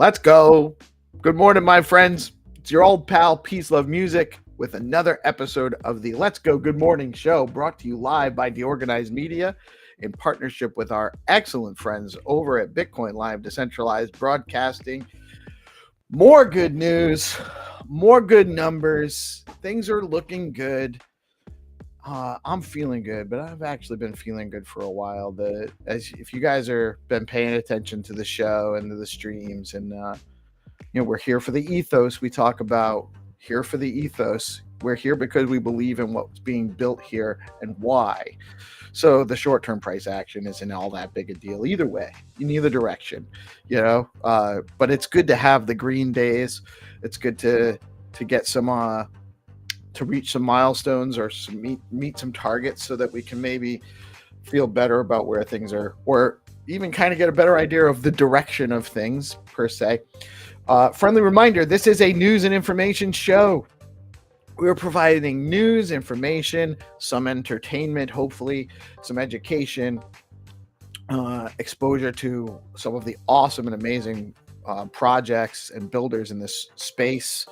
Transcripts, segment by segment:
Let's go. Good morning, my friends. It's your old pal, PeaceLoveMusic, with another episode of the Let's Go Good Morning Show, brought to you live by DeOrganized Media in partnership with our excellent friends over at BitcoinLive, Decentralized Broadcasting. More good news, more good numbers. Things are looking good. I'm feeling good, but I've actually been feeling good for a while. If you guys are been paying attention to the show and to the streams, and we're here for the ethos. We talk about here for the ethos. We're here because we believe in what's being built here and why. So the short-term price action isn't all that big a deal either way, in either direction, But it's good to have the green days. It's good to get some to reach some milestones or meet some targets so that we can maybe feel better about where things are, or even kind of get a better idea of the direction of things per se. Friendly reminder, this is a news and information show. We're providing news, information, some entertainment, hopefully some education, exposure to some of the awesome and amazing projects and builders in this space,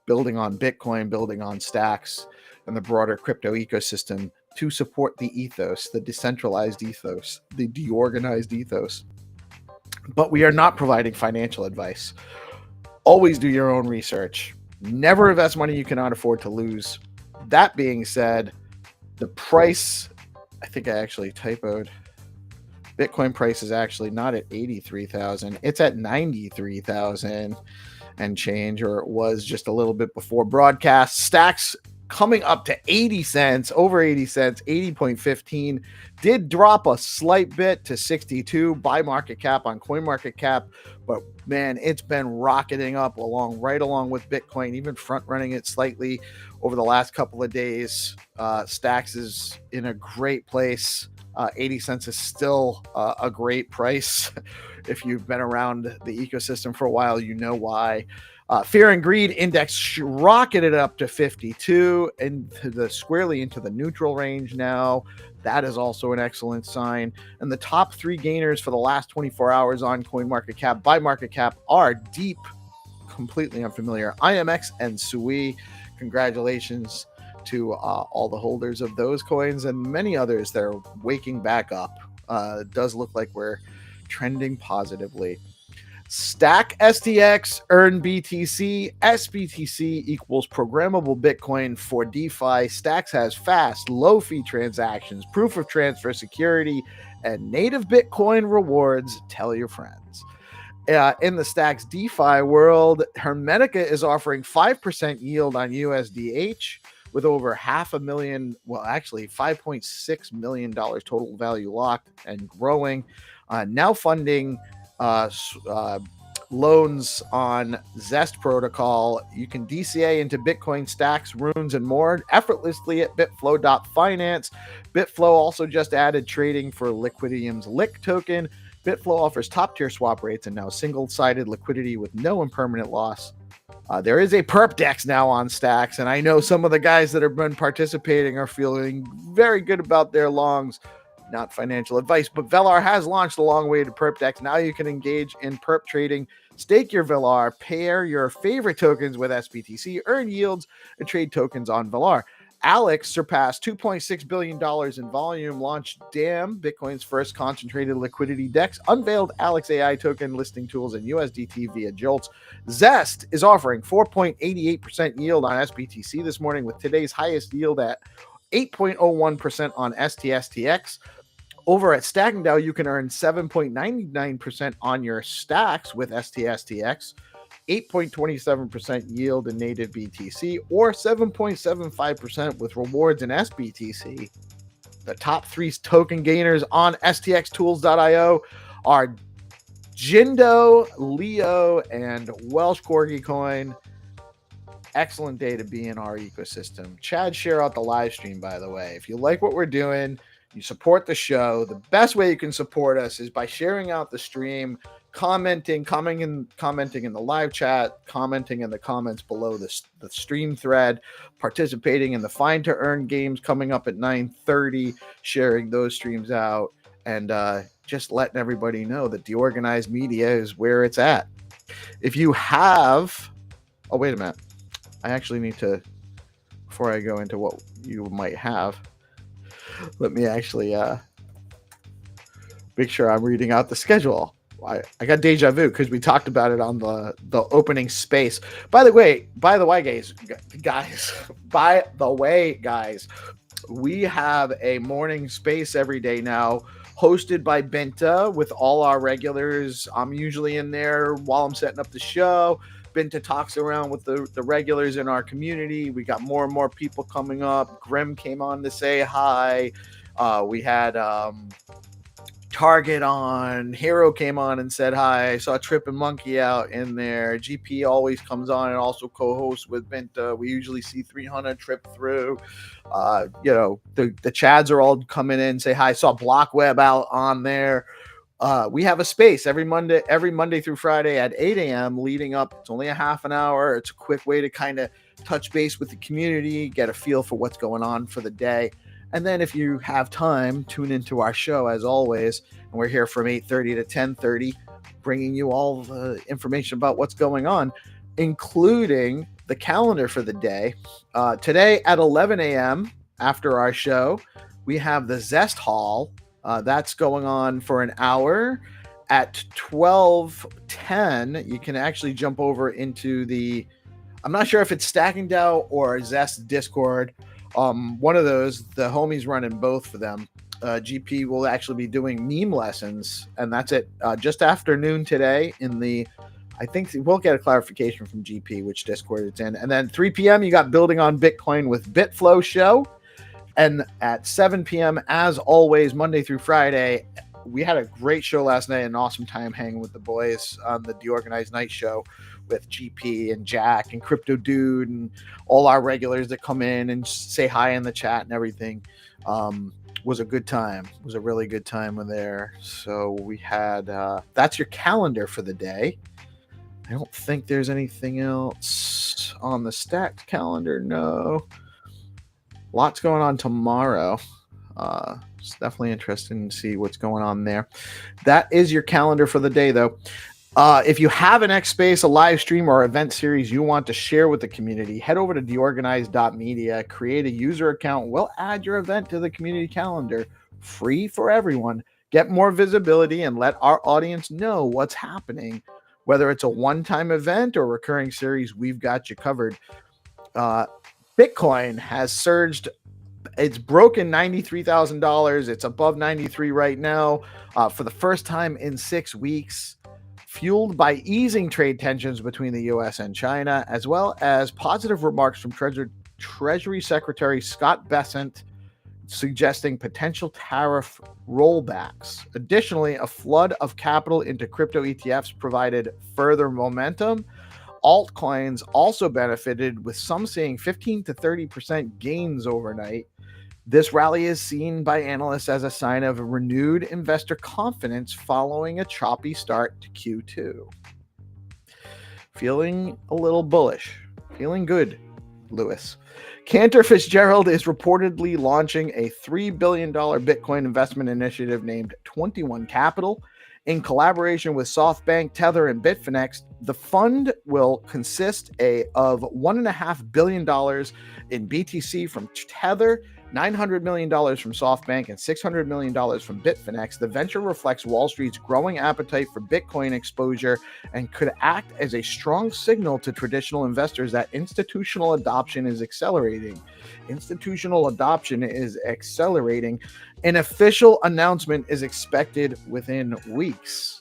building on Bitcoin, building on stacks, and the broader crypto ecosystem to support the ethos, the decentralized ethos, the deorganized ethos. But we are not providing financial advice. Always do your own research. Never invest money you cannot afford to lose. That being said, the price, I think I actually typoed. Bitcoin price is actually not at 83,000. It's at 93,000 and change, or it was just a little bit before broadcast. Stacks coming up to 80 cents, over 80 cents, 80.15. Did drop a slight bit to 62 by market cap on CoinMarketCap, but man, it's been rocketing up right along with Bitcoin, even front running it slightly over the last couple of days. Stacks is in a great place. 80 cents is still a great price. If you've been around the ecosystem for a while, you know why. Fear and Greed Index rocketed up to 52 and squarely into the neutral range now. That is also an excellent sign. And the top 3 gainers for the last 24 hours on CoinMarketCap by market cap are deep, completely unfamiliar, IMX and Sui. Congratulations to all the holders of those coins and many others that are waking back up. It does look like we're trending positively. Stack STX, earn BTC, SBTC equals programmable Bitcoin for DeFi. Stacks has fast, low fee transactions, proof of transfer security, and native Bitcoin rewards. Tell your friends. In the Stacks DeFi world, Hermetica is offering 5% yield on USDH with over $5.6 million total value locked and growing. Now funding loans on Zest protocol. You can DCA into Bitcoin, stacks, runes, and more effortlessly at bitflow.finance. Bitflow also just added trading for Liquidium's Lick token. Bitflow offers top-tier swap rates and now single-sided liquidity with no impermanent loss. There is a perp dex now on Stacks, and I know some of the guys that have been participating are feeling very good about their longs. Not financial advice, but Velar has launched a long-awaited perp dex. Now you can engage in perp trading, stake your Velar, pair your favorite tokens with SBTC, earn yields, and trade tokens on Velar. Alex surpassed $2.6 billion in volume, launched DAM, Bitcoin's first concentrated liquidity DEX, unveiled Alex AI token listing tools and USDT via Jolts. Zest is offering 4.88% yield on SBTC this morning, with today's highest yield at 8.01% on STSTX. Over at StackingDAO, you can earn 7.99% on your stacks with STSTX, 8.27% yield in native BTC, or 7.75% with rewards in SBTC. The top 3 token gainers on stxtools.io are Jindo, Leo, and Welsh Corgi Coin. Excellent day to be in our ecosystem. Chad, share out the live stream, by the way. If you like what we're doing, you support the show, the best way you can support us is by sharing out the stream, commenting in the live chat, commenting in the comments below the stream thread, participating in the Find2Earn games coming up at 9:30, sharing those streams out, and just letting everybody know that DeOrganized media is where it's at. If you have, oh, wait a minute. I actually need to, before I go into what you might have, let me actually make sure I'm reading out the schedule. I got deja vu because we talked about it on the opening space. By the way, guys, we have a morning space every day now, hosted by Binta with all our regulars. I'm usually in there while I'm setting up the show. Binta talks around with the regulars in our community. We got more and more people coming up. Grim came on to say hi. We had Target on. Hero came on and said hi. I saw Trip and Monkey out in there. GP always comes on and also co-hosts with Binta. We usually see 300 Trip through. The Chads are all coming in, say hi. I saw Blockweb out on there. We have a space every Monday through Friday at 8 a.m. leading up. It's only a half an hour. It's a quick way to kind of touch base with the community, get a feel for what's going on for the day. And then if you have time, tune into our show as always. And we're here from 8:30 to 10:30. bringing you all the information about what's going on, including the calendar for the day. Today at 11 a.m. after our show, we have the Zest Hall. That's going on for an hour. At 12:10, you can actually jump over into the, I'm not sure if it's StackingDAO or Zest Discord. One of those, the homies running both for them. GP will actually be doing meme lessons, and that's it. Just afternoon today in the, I think we'll get a clarification from GP which Discord it's in. And then 3 p.m. you got Building on Bitcoin with Bitflow show. And at 7 p.m., as always, Monday through Friday, we had a great show last night, an awesome time hanging with the boys on the DeOrganized night show with GP and Jack and Crypto Dude and all our regulars that come in and say hi in the chat and everything. Was a good time. It was a really good time in there. So we had, that's your calendar for the day. I don't think there's anything else on the stacked calendar. No. Lots going on tomorrow. It's definitely interesting to see what's going on there. That is your calendar for the day, though. If you have an X Space, a live stream, or event series you want to share with the community, head over to deorganized.media, create a user account. We'll add your event to the community calendar, free for everyone. Get more visibility and let our audience know what's happening. Whether it's a one-time event or recurring series, we've got you covered. Bitcoin has surged. It's broken $93,000. It's above 93 right now for the first time in 6 weeks, fueled by easing trade tensions between the U.S. and China, as well as positive remarks from Treasury Secretary Scott Bessent suggesting potential tariff rollbacks. Additionally, a flood of capital into crypto ETFs provided further momentum. Altcoins also benefited, with some seeing 15 to 30% gains overnight. This rally is seen by analysts as a sign of renewed investor confidence following a choppy start to Q2. Feeling a little bullish. Feeling good, Lewis. Cantor Fitzgerald is reportedly launching a $3 billion Bitcoin investment initiative named 21 Capital. In collaboration with SoftBank, Tether, and Bitfinex, the fund will consist of $1.5 billion in BTC from Tether, $900 million from SoftBank, and $600 million from Bitfinex. The venture reflects Wall Street's growing appetite for Bitcoin exposure and could act as a strong signal to traditional investors that institutional adoption is accelerating. Institutional adoption is accelerating. An official announcement is expected within weeks.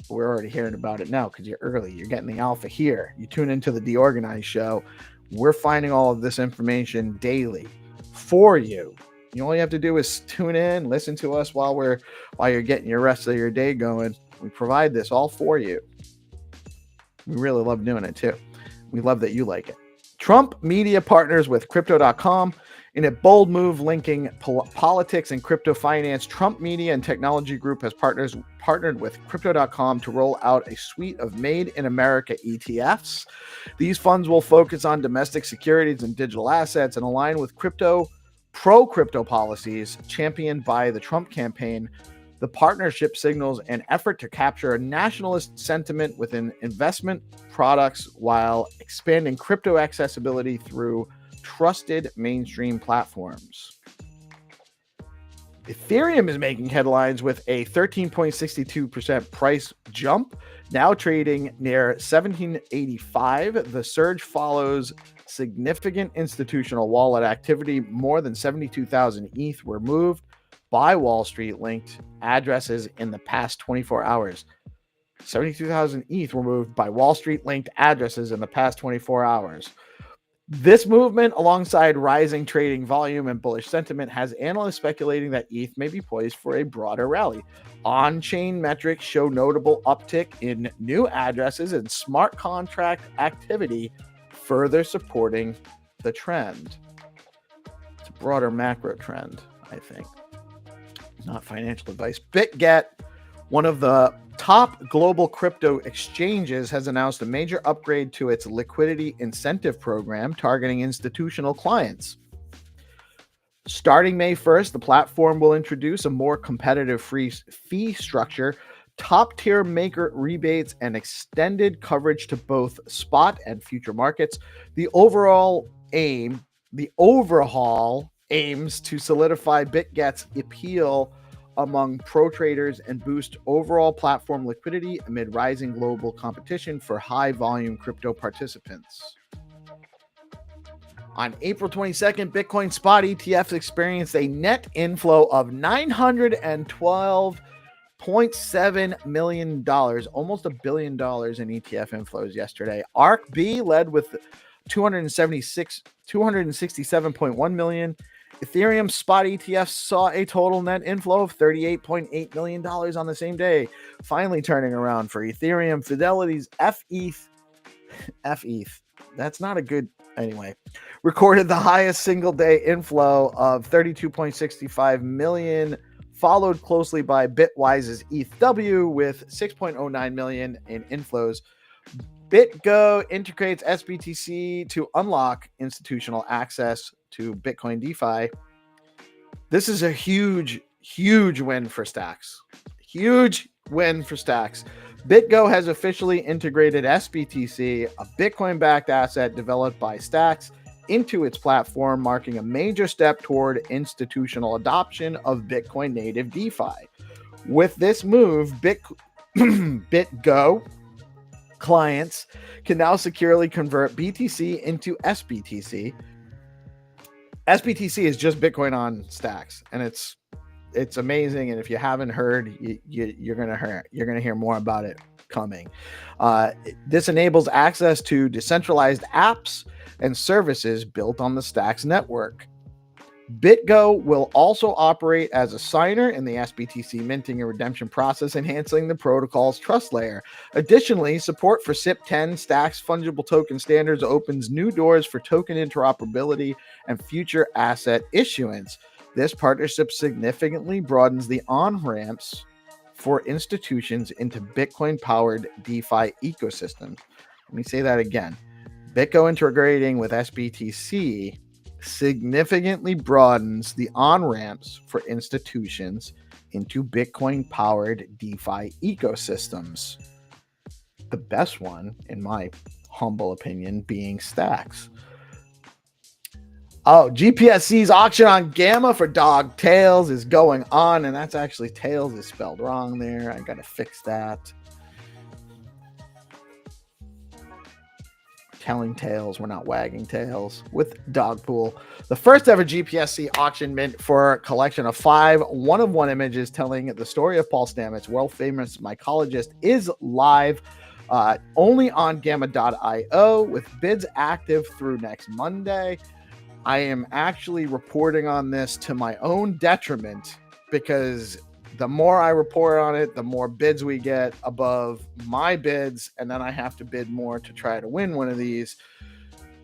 We're already hearing about it now because you're early. You're getting the alpha here. You tune into the DeOrganized show. We're finding all of this information daily for you. You all you have to do is tune in, listen to us while you're getting your rest of your day going. We provide this all for you. We really love doing it too. We love that you like it. Trump media partners with Crypto.com. In a bold move linking politics and crypto finance, Trump Media and Technology Group has partnered with Crypto.com to roll out a suite of Made in America ETFs. These funds will focus on domestic securities and digital assets and align with pro-crypto policies championed by the Trump campaign. The partnership signals an effort to capture a nationalist sentiment within investment products while expanding crypto accessibility through trusted mainstream platforms. Ethereum is making headlines with a 13.62% price jump, now trading near 1785. The surge follows significant institutional wallet activity. More than 72,000 ETH were moved by Wall Street linked addresses in the past 24 hours. 72,000 ETH were moved by Wall Street linked addresses in the past 24 hours. This movement, alongside rising trading volume and bullish sentiment, has analysts speculating that ETH may be poised for a broader rally. On-chain metrics show notable uptick in new addresses and smart contract activity, further supporting the trend. It's a broader macro trend, I think. Not financial advice. BitGet, one of the top global crypto exchanges, has announced a major upgrade to its liquidity incentive program targeting institutional clients. Starting May 1st, the platform will introduce a more competitive fee structure top-tier maker rebates, and extended coverage to both spot and future markets. The overhaul aims to solidify BitGet's appeal among pro traders and boost overall platform liquidity amid rising global competition for high-volume crypto participants. On April 22nd, Bitcoin spot ETFs experienced a net inflow of $912.7 million, almost $1 billion in ETF inflows yesterday. ARK-B led with 267.1 million. Ethereum spot ETFs saw a total net inflow of $38.8 million on the same day, finally turning around for Ethereum. Fidelity's FETH, that's not a good, anyway, recorded the highest single day inflow of 32.65 million, followed closely by Bitwise's ETHW with 6.09 million in inflows. BitGo integrates SBTC to unlock institutional access to Bitcoin DeFi. This is a huge win for Stacks. Huge win for Stacks. BitGo has officially integrated SBTC, a Bitcoin-backed asset developed by Stacks, into its platform, marking a major step toward institutional adoption of Bitcoin native DeFi. With this move, BitGo clients can now securely convert BTC into SBTC. SBTC is just Bitcoin on Stacks, and it's amazing. And if you haven't heard, you're gonna hear more about it coming. This enables access to decentralized apps and services built on the Stacks network. BitGo will also operate as a signer in the SBTC minting and redemption process, enhancing the protocol's trust layer. Additionally, support for SIP10 Stacks fungible token standards opens new doors for token interoperability and future asset issuance. This partnership significantly broadens the on-ramps for institutions into Bitcoin-powered DeFi ecosystems. Let me say that again. BitGo integrating with SBTC significantly broadens the on-ramps for institutions into Bitcoin-powered DeFi ecosystems. The best one, in my humble opinion, being Stacks. Oh, GPSC's auction on Gamma for Dog Tails is going on, and that's actually Tails is spelled wrong there. I gotta fix that. Telling tales, we're not wagging tails with Dogpool. The first ever GPSC auction mint for a collection of 5 one-of-one images telling the story of Paul Stamets, world famous mycologist, is live only on Gamma.io with bids active through next Monday. I am actually reporting on this to my own detriment because the more I report on it, the more bids we get above my bids, and then I have to bid more to try to win one of these.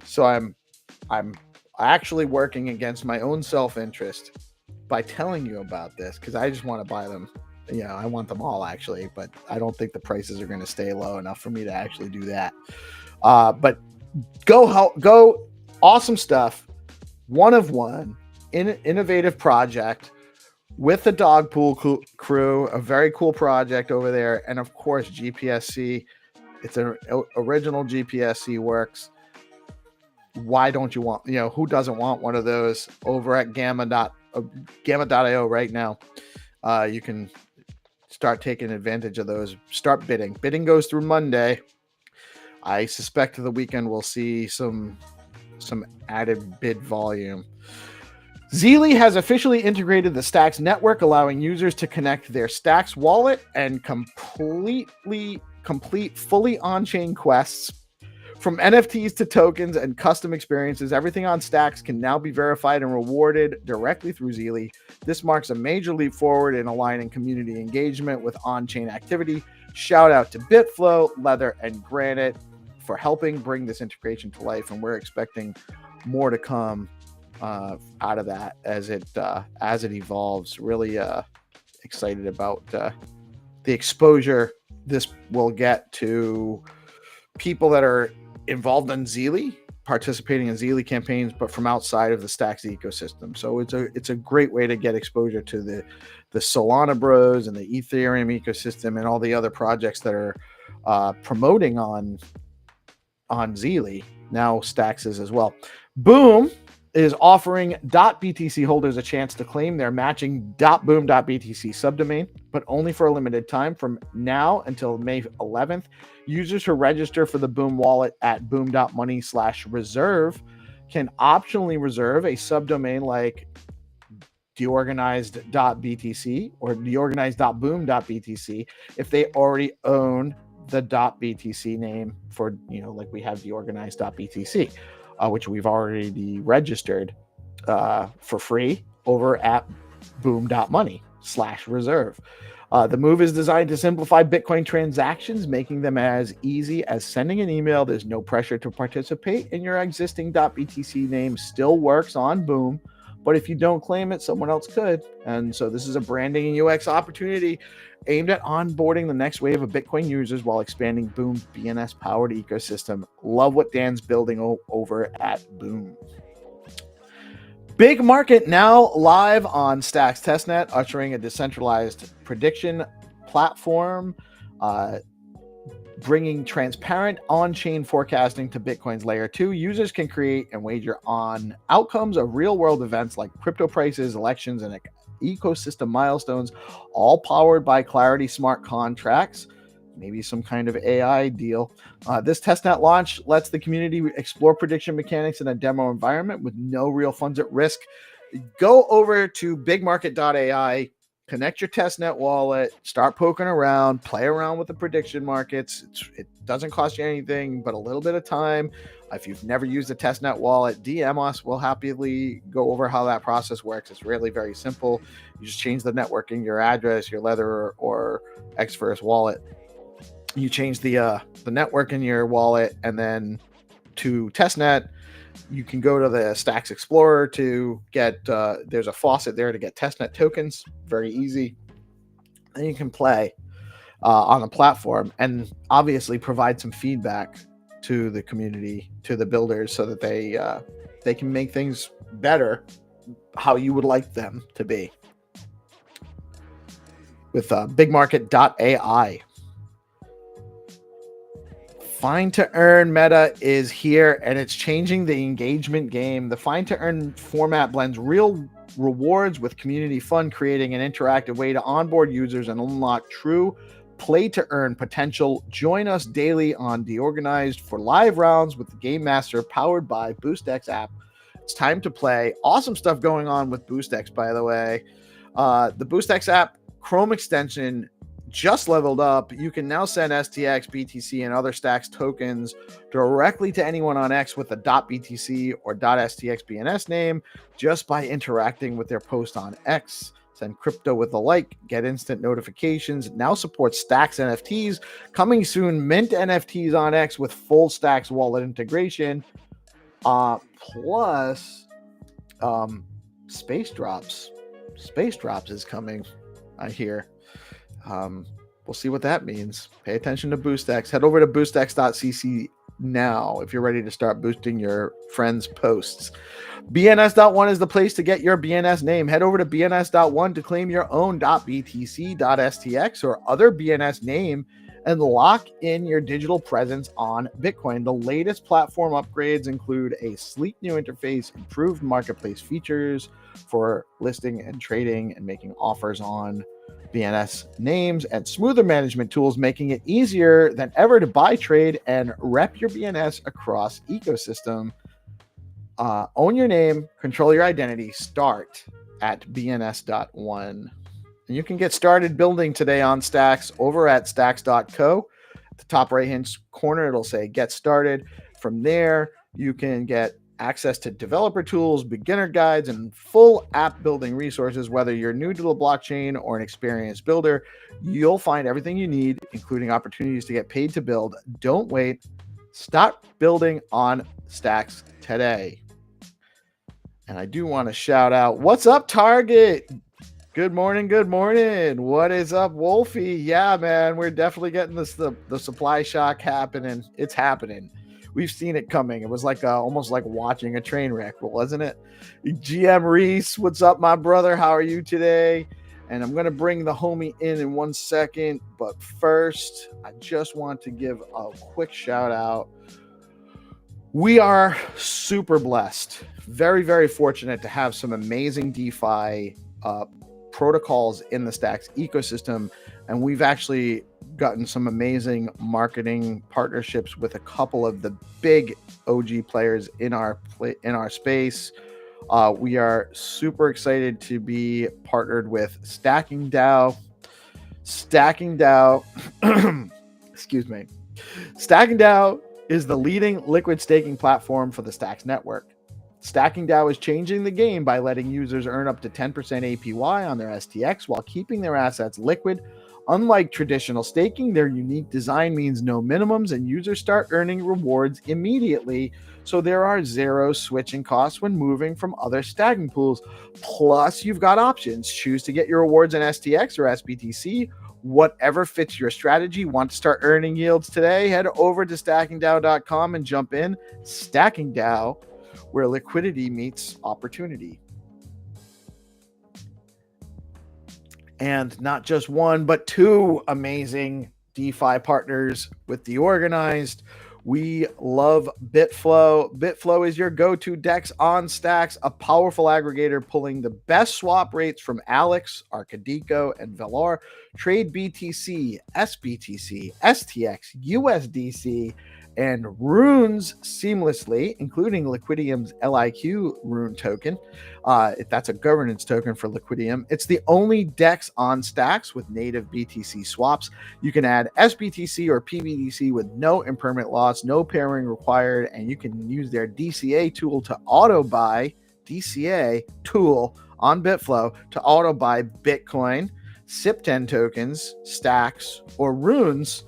So I'm actually working against my own self-interest by telling you about this because I just want to buy them. You know, I want them all actually, but I don't think the prices are going to stay low enough for me to actually do that. But go, awesome stuff. One of one, innovative project with the Dogpool crew, a very cool project over there. And of course, GPSC, it's an original GPSC works. Why don't you want, who doesn't want one of those over at Gamma.io right now? You can start taking advantage of those, start bidding. Bidding goes through Monday. I suspect the weekend we'll see some added bid volume. Zeely has officially integrated the Stacks network, allowing users to connect their Stacks wallet and complete fully on-chain quests. From NFTs to tokens and custom experiences, everything on Stacks can now be verified and rewarded directly through Zeely. This marks a major leap forward in aligning community engagement with on-chain activity. Shout out to Bitflow, Leather, and Granite for helping bring this integration to life, and we're expecting more to come out of that as it evolves. Really excited about the exposure this will get to people that are involved in Zeely, participating in Zeely campaigns, but from outside of the Stacks ecosystem. So it's a great way to get exposure to the Solana Bros and the Ethereum ecosystem and all the other projects that are promoting on Zeely. Now Stacks is as well. Boom is offering .btc holders a chance to claim their matching .boom.btc subdomain, but only for a limited time from now until May 11th. Users who register for the Boom wallet at boom.money/reserve can optionally reserve a subdomain like DeOrganized.btc or DeOrganized.boom.btc if they already own the .btc name for, like we have DeOrganized.btc, which we've already registered for free over at boom.money/reserve. The move is designed to simplify Bitcoin transactions, making them as easy as sending an email. There's no pressure to participate, and your existing .btc name still works on Boom. But if you don't claim it, someone else could. And so this is a branding and UX opportunity aimed at onboarding the next wave of Bitcoin users while expanding Boom's BNS-powered ecosystem. Love what Dan's building over at Boom. Big market now live on Stacks testnet, ushering a decentralized prediction platform, bringing transparent on-chain forecasting to Bitcoin's layer 2. Users can create and wager on outcomes of real-world events like crypto prices, elections, and ecosystem milestones, all powered by Clarity smart contracts. Maybe some kind of AI deal. This testnet launch lets the community explore prediction mechanics in a demo environment with no real funds at risk. Go over to bigmarket.ai, connect your testnet wallet, start poking around, play around with the prediction markets. It doesn't cost you anything but a little bit of time. If you've never used a testnet wallet, DM us. We'll happily go over how that process works. It's really very simple. You just change the networking, your address, your Lether or Xverse wallet. You change the network in your wallet, and then to testnet, you can go to the Stacks Explorer to get, there's a faucet there to get testnet tokens. Very easy. And you can play on the platform and obviously provide some feedback to the community, to the builders, so that they can make things better how you would like them to be. With bigmarket.ai. Find2Earn meta is here, and it's changing the engagement game. The Find2Earn format blends real rewards with community fun, creating an interactive way to onboard users and unlock true play-to-earn potential. Join us daily on DeOrganized for live rounds with the Game Master powered by BoostX app. It's time to play. Awesome stuff going on with BoostX, by the way. The BoostX app Chrome extension just leveled up. You can now send STX, BTC, and other Stacks tokens directly to anyone on X with a .btc or .stx BNS name just by interacting with their post on X. Send crypto with a like, get instant notifications. Now supports Stacks NFTs. Coming soon, mint NFTs on X with full Stacks wallet integration. Plus, Space Drops. Space Drops is coming, I hear. We'll see what that means. Pay attention to BoostX. Head over to boostx.cc now if you're ready to start boosting your friends' posts. BNS.1 is the place to get your BNS name. Head over to BNS.1 to claim your own .btc, .stx, or other BNS name and lock in your digital presence on Bitcoin. The latest platform upgrades include a sleek new interface, improved marketplace features for listing and trading and making offers on BNS names, and smoother management tools, making it easier than ever to buy, trade, and rep your BNS across ecosystem. Own your name, control your identity. Start at BNS.1. And you can get started building today on Stacks over at stacks.co. At the top right-hand corner, it'll say Get Started. From there, you can get access to developer tools, beginner guides, and full app building resources. Whether you're new to the blockchain or an experienced builder, you'll find everything you need, including opportunities to get paid to build. Don't wait. Start building on Stacks today. And I do want to shout out, what's up, Target? Good morning. Good morning. What is up, Wolfie? Yeah, man, we're definitely getting the supply shock happening. It's happening. We've seen it coming. It was like almost like watching a train wreck, wasn't it? GM Reese, what's up, my brother? How are you today? And I'm going to bring the homie in 1 second. But first, I just want to give a quick shout out. We are super blessed, very, very fortunate to have some amazing DeFi protocols in the Stacks ecosystem. And we've actually gotten some amazing marketing partnerships with a couple of the big OG players in our space. We are super excited to be partnered with StackingDAO. StackingDAO, excuse me. StackingDAO is the leading liquid staking platform for the Stacks network. StackingDAO is changing the game by letting users earn up to 10% APY on their STX while keeping their assets liquid. Unlike traditional staking, their unique design means no minimums and users start earning rewards immediately, so there are zero switching costs when moving from other stacking pools. Plus, you've got options. Choose to get your rewards in STX or SBTC, whatever fits your strategy. Want to start earning yields today? Head over to StackingDAO.com and jump in. StackingDAO, where liquidity meets opportunity. And not just one, but two amazing DeFi partners with DeOrganized. We love Bitflow. Bitflow is your go-to DEX on Stacks, a powerful aggregator pulling the best swap rates from Alex, Arcadico, and Velar. Trade BTC, SBTC, STX, USDC, and runes seamlessly, including Liquidium's LIQ rune token. That's a governance token for Liquidium. It's the only DEX on Stacks with native BTC swaps. You can add SBTC or PBDC with no impermanent loss, no pairing required, and you can use their DCA tool to auto buy DCA tool on Bitflow to auto buy Bitcoin, SIP10 tokens, stacks, or runes.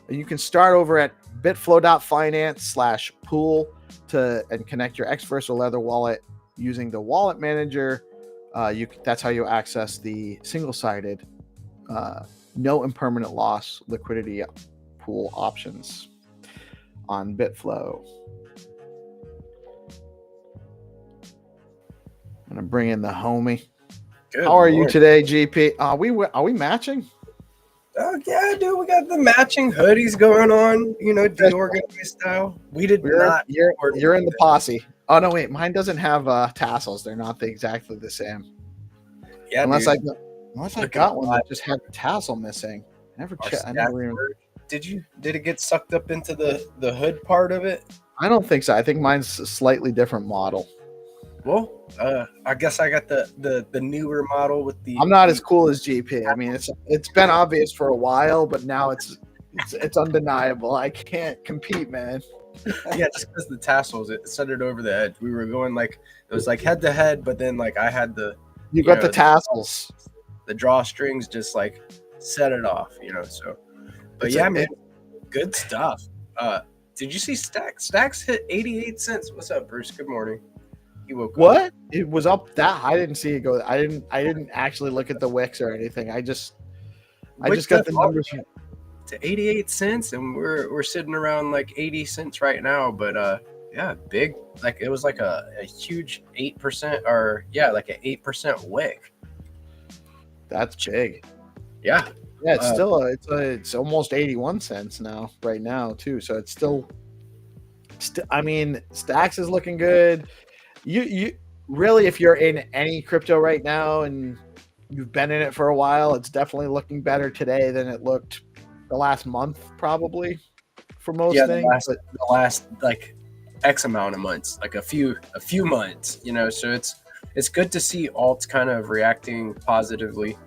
You can start over at bitflow.finance/pool and connect your Xverse or Leather wallet using the wallet manager. That's how you access the single-sided, no impermanent loss liquidity pool options on Bitflow. I'm gonna bring in the homie. Good How are Lord. you today, GP? Are we matching? Oh yeah, dude, we got the matching hoodies going on. You know, DeOrganized style. We did not. You're in the posse. Oh no, wait, mine doesn't have tassels. They're not exactly the same. Yeah, unless dude. I got one that just had the tassel missing. I never even. Did it get sucked up into the hood part of it? I don't think so. I think mine's a slightly different model. Well, I guess I got the newer model with the. I'm not as cool as GP. I mean, it's been obvious for a while, but now it's undeniable. I can't compete, man. Yeah, just because the tassels, it set it over the edge. We were going like it was like head to head, but then like I had the. You got the tassels. The drawstrings just like set it off, you know. So, but yeah, man, good stuff. Did you see Stacks? Stacks hit 88 cents. What's up, Bruce? Good morning. He woke what? Up. It was up that I didn't see it go. I didn't actually look at the wicks or anything. I just got the numbers to 88 cents, and we're sitting around like 80 cents right now. But yeah, big. Like it was like a huge 8% or like an 8% wick. That's big. Yeah. Yeah, it's still it's almost 81 cents now right now too. So it's still I mean, Stacks is looking good. You really, if you're in any crypto right now and you've been in it for a while, it's definitely looking better today than it looked the last month, probably for most things. The last like X amount of months, like a few months, you know. So it's good to see alts kind of reacting positively.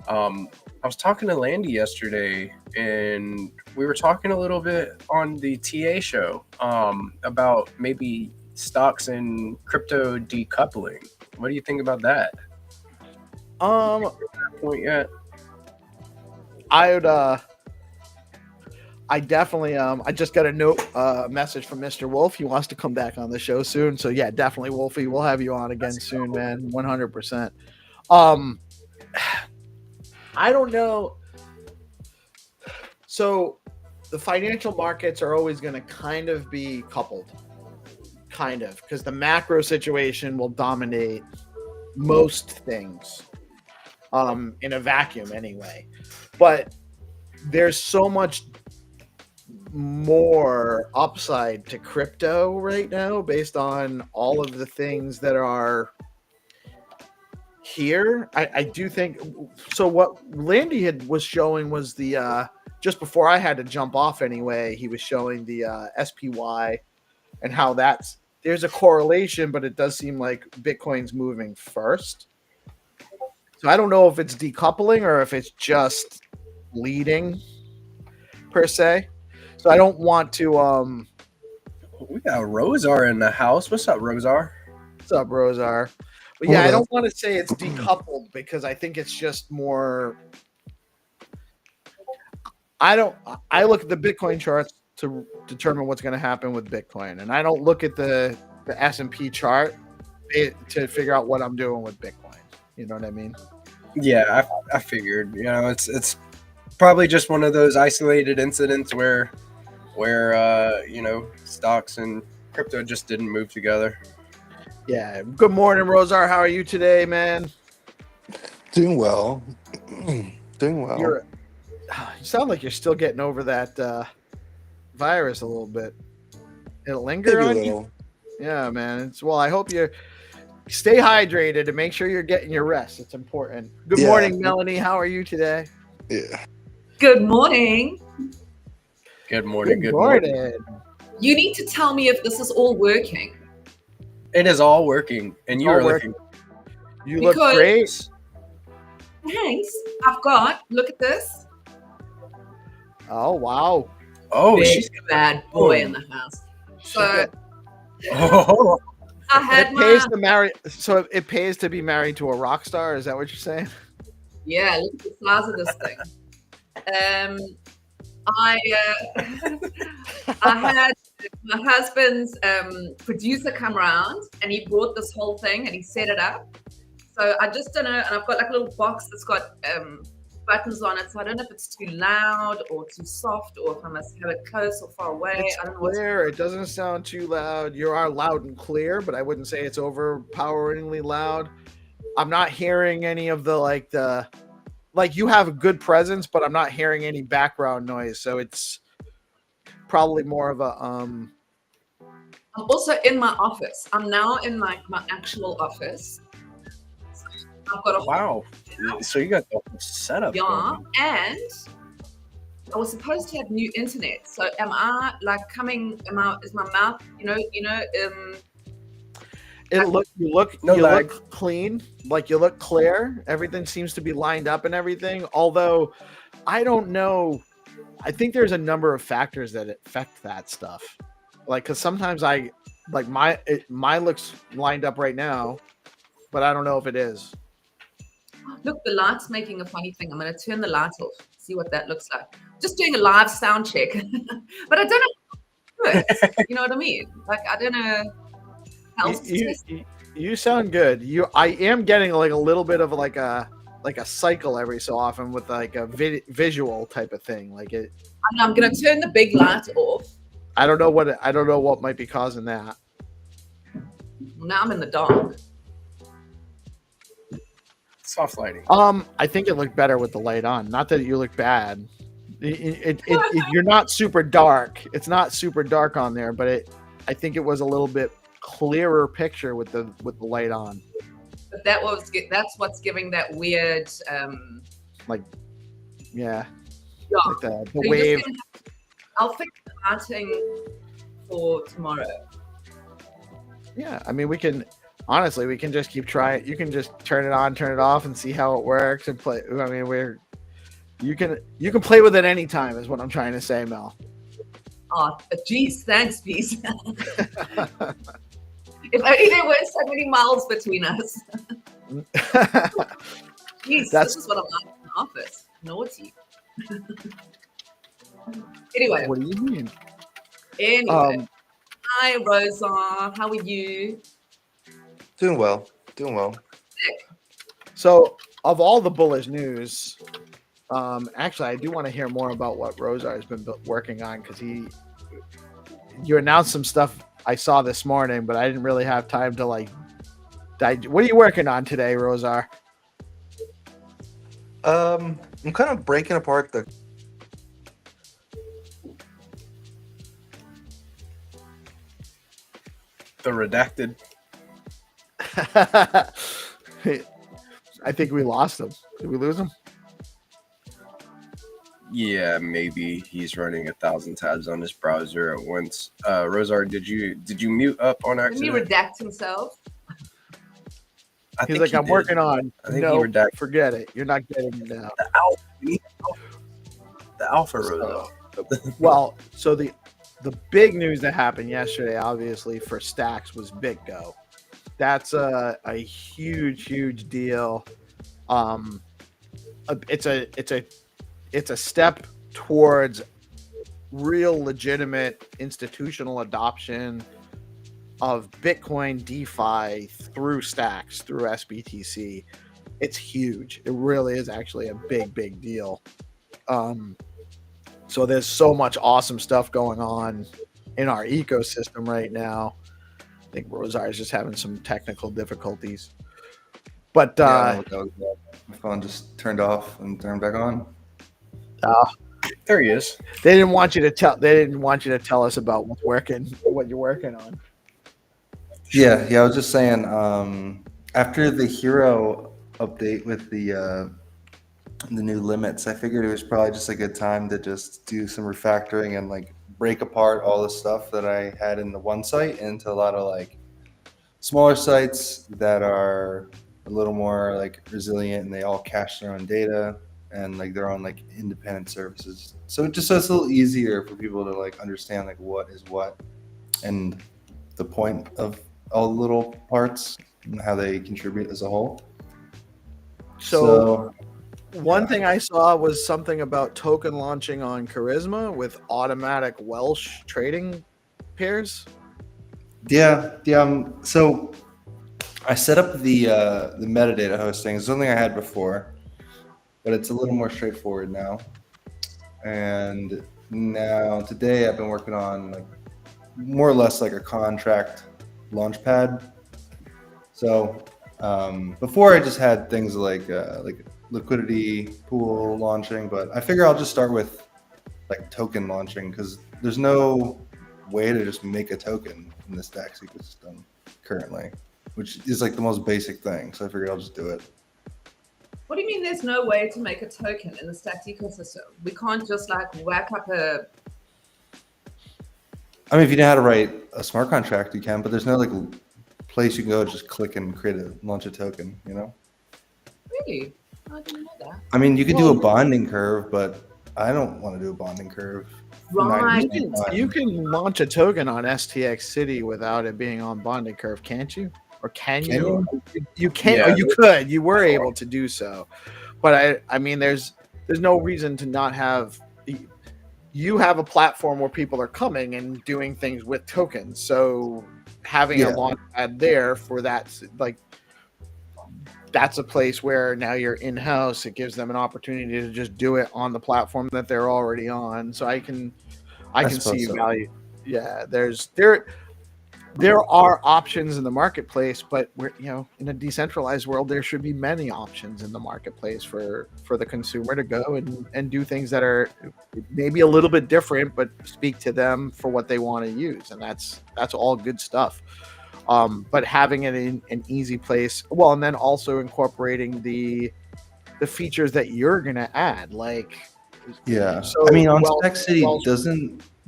I was talking to Landy yesterday, and we were talking a little bit on the TA show about maybe stocks and crypto decoupling. What do you think about that? Point yet? I would. I definitely. I just got a message from Mr. Wolf. He wants to come back on the show soon. So yeah, definitely, Wolfie. We'll have you on again soon, man. 100%. I don't know. So the financial markets are always going to kind of be coupled. Kind of, because the macro situation will dominate most things. in a vacuum anyway. But there's so much more upside to crypto right now based on all of the things that are here. I do think so. What Landy was showing was the just before I had to jump off anyway, he was showing the SPY and how there's a correlation, but it does seem like Bitcoin's moving first. So I don't know if it's decoupling or if it's just leading per se. So I don't want to We got Rosar in the house. What's up, Rosar? what's up, Rosar? But yeah, I don't want to say it's decoupled because I think it's just more. I look at the Bitcoin charts to determine what's going to happen with Bitcoin, and I don't look at the S&P chart to figure out what I'm doing with Bitcoin. You know what I mean? Yeah, I figured. You know, it's probably just one of those isolated incidents where you know, stocks and crypto just didn't move together. Yeah. Good morning, Rosar. How are you today, man? Doing well. Doing well. You sound like you're still getting over that virus a little bit. It'll linger on you. Yeah, man. I hope you stay hydrated and make sure you're getting your rest. It's important. Good morning, Melanie. How are you today? Yeah. Good morning. Good morning. Good morning. You need to tell me if this is all working. It is all working, and you are looking. You look great. Thanks. Look at this. Oh, wow. Oh, Big she's bad boy in the house. So I had it pays to be married to a rock star. Is that what you're saying? Yeah, look at the size of this thing. I had my husband's producer come around and he brought this whole thing and he set it up. So I just don't know, and I've got like a little box that's got buttons on it, so I don't know if it's too loud or too soft or if I must have it close or far away. It's I don't know. Clear. It doesn't sound too loud. You are loud and clear, but I wouldn't say it's overpoweringly loud. I'm not hearing any of the you have a good presence, but I'm not hearing any background noise. So it's probably more of a I'm also in my office. I'm now in my actual office. I've got a wow. So you got the whole setup. Yeah, and I was supposed to have new internet. So am I like coming? Is my mouth? You look clean, like you look clear. Everything seems to be lined up and everything. Although I don't know, I think there's a number of factors that affect that stuff. Like, cause sometimes my looks lined up right now, but I don't know if it is. Look, the light's making a funny thing. I'm going to turn the light off. See what that looks like. Just doing a live sound check, but I don't know how to do it. You know what I mean? Like, I don't know. You sound good. I am getting like a little bit of like a cycle every so often with like a visual type of thing. Like it. I'm gonna turn the big light off. I don't know what might be causing that. Well, now I'm in the dark. Soft lighting. I think it looked better with the light on. Not that you look bad. You're not super dark. It's not super dark on there, but I think it was a little bit clearer picture with the light on. But that's what's giving that weird like the so wave. I'll fix the lighting for tomorrow. Yeah, I mean we can just keep trying. You can just turn it on, turn it off, and see how it works and play. I mean you can play with it anytime is what I'm trying to say, Mel. Oh, geez, thanks, Peace. If only there weren't so many miles between us. Jeez, this is what I'm like in the office. Naughty. Anyway. What do you mean? Anyway. Hi, Rosa. How are you? Doing well. So, of all the bullish news, actually, I do want to hear more about what Rosar has been working on because you announced some stuff I saw this morning, but I didn't really have time to what are you working on today, Rosar? I'm kind of breaking apart the. The redacted. I think we lost him. Did we lose him? Yeah, maybe he's running 1,000 tabs on his browser at once. Rosar, did you mute up on Didn't he accident? redact himself? I He's think like, he I'm did. working on. I think he No, redacted forget it. You're not getting it now. the alpha. We need the alpha Rosar. Well, so the big news that happened yesterday, obviously for Stacks, was BitGo. That's a huge deal. It's a step towards real legitimate institutional adoption of Bitcoin DeFi through Stacks, through SBTC. It's huge. It really is actually a big deal. So there's so much awesome stuff going on in our ecosystem right now. I think Rosar is just having some technical difficulties. But Yeah, my phone just turned off and turned back on. There he is. they didn't want you to tell. They didn't want you to tell us about what you're working on. Yeah. I was just saying. After the hero update with the new limits, I figured it was probably just a good time to just do some refactoring and like break apart all the stuff that I had in the one site into a lot of like smaller sites that are a little more like resilient and they all cache their own data and like their own like independent services. So it just so it's a little easier for people to like understand like what is what and the point of all the little parts and how they contribute as a whole. So one thing I saw was something about token launching on Charisma with automatic Welsh trading pairs. Yeah. So I set up the metadata hosting. It's something I had before, but it's a little more straightforward now. And now today I've been working on like more or less like a contract launchpad. So before I just had things like liquidity pool launching, but I figure I'll just start with like token launching because there's no way to just make a token in the Stacks ecosystem currently, which is like the most basic thing. So I figured I'll just do it. What do you mean there's no way to make a token in the Stacks ecosystem? We can't just like whack up a... I mean, if you know how to write a smart contract, you can, but there's no like place you can go just click and launch a token, you know? Really? I didn't know that. I mean, you could do a bonding curve, but I don't want to do a bonding curve. Right. You can launch a token on STX City without it being on bonding curve, can't you? Or can you? You can. Yeah. Or you could. You were able to do so, but I mean, there's no reason to not have. You have a platform where people are coming and doing things with tokens, so having a launch pad there for that, like, that's a place where now you're in-house. It gives them an opportunity to just do it on the platform that they're already on. So I can see value. Yeah, there are options in the marketplace, but we're, in a decentralized world, there should be many options in the marketplace for the consumer to go and do things that are maybe a little bit different, but speak to them for what they want to use. And that's all good stuff. But having it in an easy place, well, and then also incorporating the features that you're going to add, like, So, I mean, on Stack City,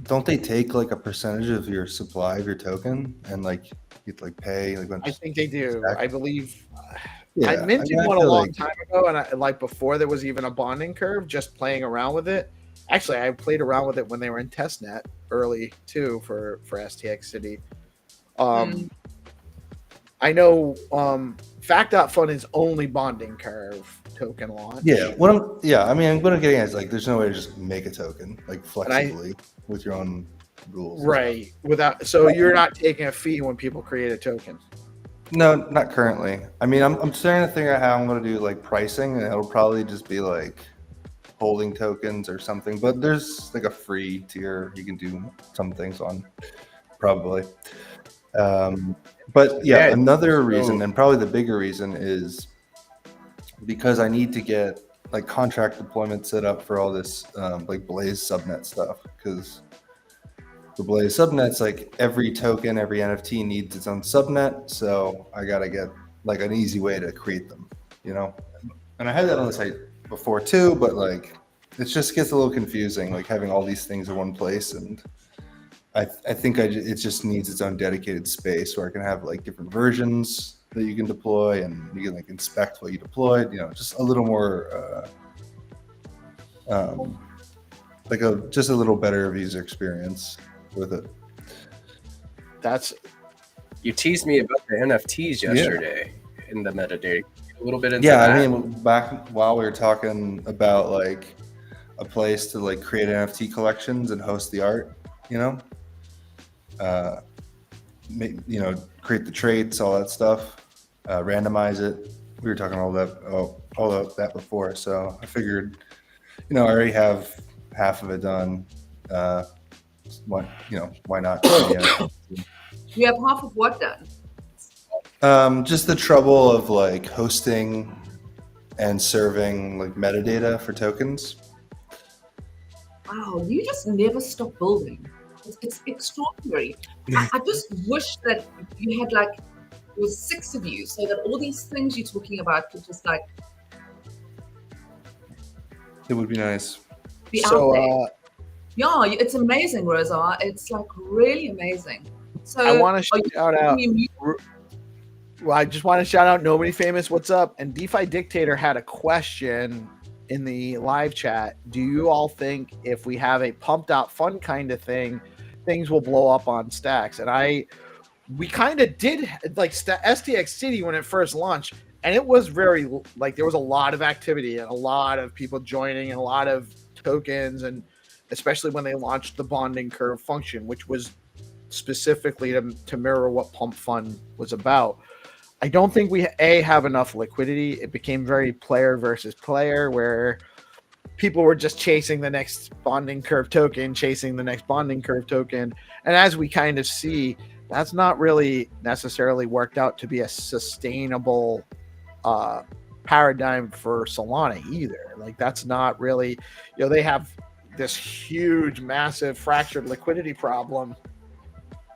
don't they take like a percentage of your supply of your token and like you like pay like? I think they do. I believe. Yeah, I minted one a long time ago, and like before there was even a bonding curve, just playing around with it. Actually, I played around with it when they were in testnet early too for STX City. I know Fact.Fun is only bonding curve token launch. Yeah. I mean, what I'm getting at is like, there's no way to just make a token like flexibly with your own rules. Right. So you're not taking a fee when people create a token. No, not currently. I mean, I'm starting to figure out how I'm going to do like pricing, and it'll probably just be like holding tokens or something. But there's like a free tier you can do some things on, probably. But yeah, another reason, and probably the bigger reason, is because I need to get like contract deployment set up for all this like Blaze subnet stuff, because the Blaze subnet's like every token, every NFT needs its own subnet. So I gotta get like an easy way to create them, you know. And I had that on the site before too, but like it just gets a little confusing, like having all these things in one place. And I think it just needs its own dedicated space where I can have like different versions that you can deploy, and you can like inspect what you deployed, you know, just a little more like just a little better of user experience with it. You teased me about the NFTs yesterday in the metadata. A little bit into that. I mean, back while we were talking about like a place to like create NFT collections and host the art, you know, create the traits, all that stuff, randomize it. We were talking all of that before, so I figured, you know, I already have half of it done. Why not? You have half of what done? Just the trouble of like hosting and serving like metadata for tokens. Wow, you just never stop building. It's extraordinary. I just wish that you had like, there was 6 of you, so that all these things you're talking about could just like. It would be nice. Be out there. Yeah, it's amazing, Rosa. It's like really amazing. So I want to shout out. Well, I just want to shout out Nobody Famous. What's up? And DeFi Dictator had a question in the live chat. Do you all think if we have a pumped out fun kind of thing, things will blow up on Stacks? And we kind of did like STX City when it first launched, and it was very like there was a lot of activity and a lot of people joining and a lot of tokens, and especially when they launched the bonding curve function, which was specifically to mirror what Pump Fun was about. I don't think we have enough liquidity. It became very player versus player, where people were just chasing the next bonding curve token, and as we kind of see, that's not really necessarily worked out to be a sustainable paradigm for Solana either. Like that's not really, they have this huge, massive fractured liquidity problem.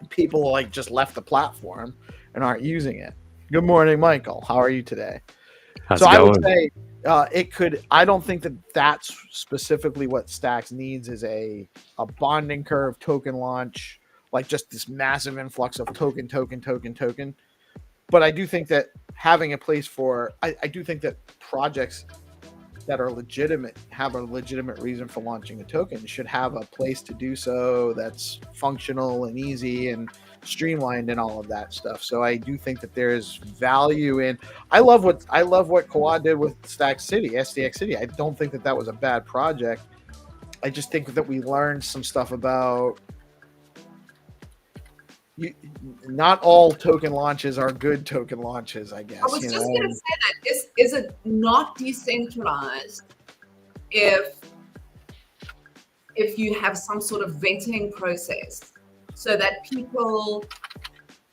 People like just left the platform and aren't using it. Good morning, Michael. How are you today? How's it going? I would say it could. I don't think that that's specifically what Stacks needs is a bonding curve token launch, like just this massive influx of token. But I do think that having a place for, I do think that projects that are legitimate, have a legitimate reason for launching a token, should have a place to do so that's functional and easy and streamlined and all of that stuff. So I do think that there's value in. I love what Kawad did with STX City. I don't think that was a bad project. I just think that we learned some stuff about. Not all token launches are good token launches, I guess. I was just going to say that. Is it not decentralized if you have some sort of vetting process so that people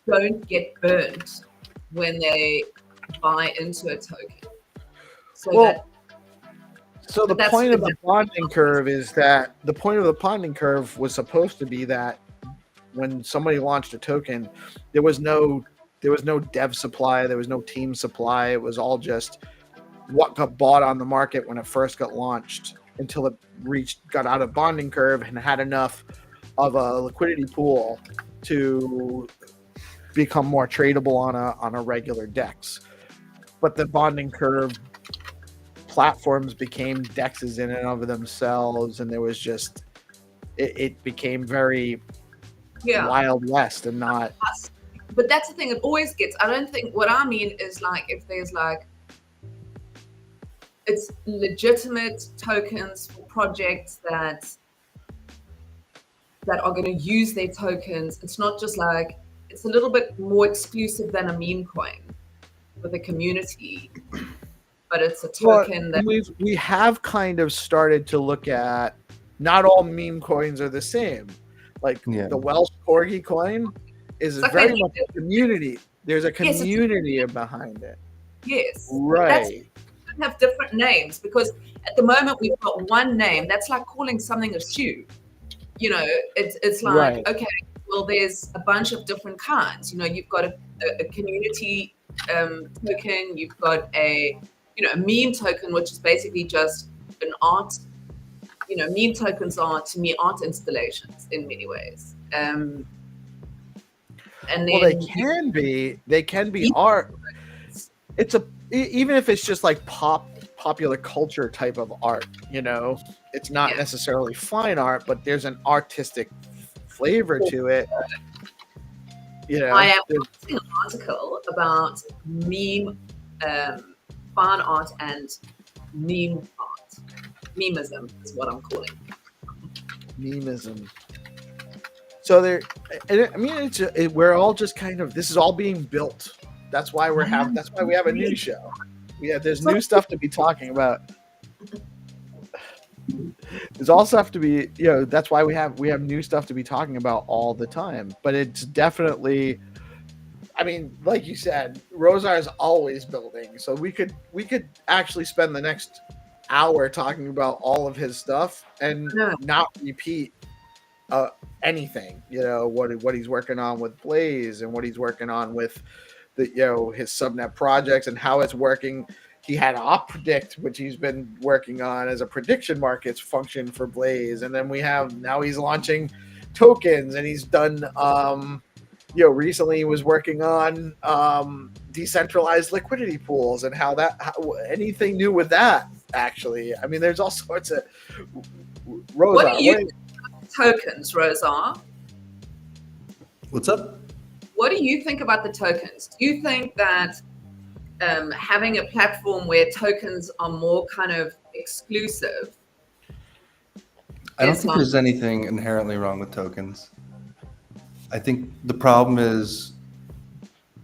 don't get burnt when they buy into a token? So the point of the bonding curve is that the point of the bonding curve was supposed to be that when somebody launched a token, there was no dev supply, there was no team supply. It was all just what got bought on the market when it first got launched until it got out of bonding curve and had enough of a liquidity pool to become more tradable on a regular DEX. But the bonding curve platforms became DEXs in and of themselves, and there was just it became very Wild West and not. But that's the thing, it always gets. I don't think what I mean is like if there's like it's legitimate tokens for projects that are going to use their tokens. It's not just like it's a little bit more exclusive than a meme coin with a community, but it's a token that we have kind of started to look at. Not all meme coins are the same. Like the Welsh corgi coin is very much a community. There's a community behind it. Yes. Right. even have different names, because at the moment we've got one name. That's like calling something a shoe. You know, it's like, Right. okay, well, there's a bunch of different kinds. You know, you've got a community token, you've got a meme token, which is basically just an art. You know, meme tokens are, to me, art installations in many ways. And then Well, they can be art. It's even if it's just like popular culture type of art, you know, it's not necessarily fine art, but there's an artistic flavor to it. You know, I am writing an article about meme, fine art and meme art. Memism is what I'm calling it. Memism. So we're all just kind of, this is all being built. That's why we have a new show. There's new stuff to be talking about. There's all stuff to be, that's why we have new stuff to be talking about all the time. But it's definitely, I mean, like you said, Rosar is always building. So we could actually spend the next hour talking about all of his stuff and not repeat anything. What he's working on with Blaze and what he's working on with his subnet projects and how it's working. He had OpPredict, which he's been working on as a prediction markets function for Blaze, and then now he's launching tokens, and he's done recently he was working on decentralized liquidity pools and how anything new with that. Actually, I mean, there's all sorts of What do you think about tokens, Rosar? What's up? What do you think about the tokens? Do you think that having a platform where tokens are more kind of exclusive? I don't think there's anything inherently wrong with tokens. I think the problem is,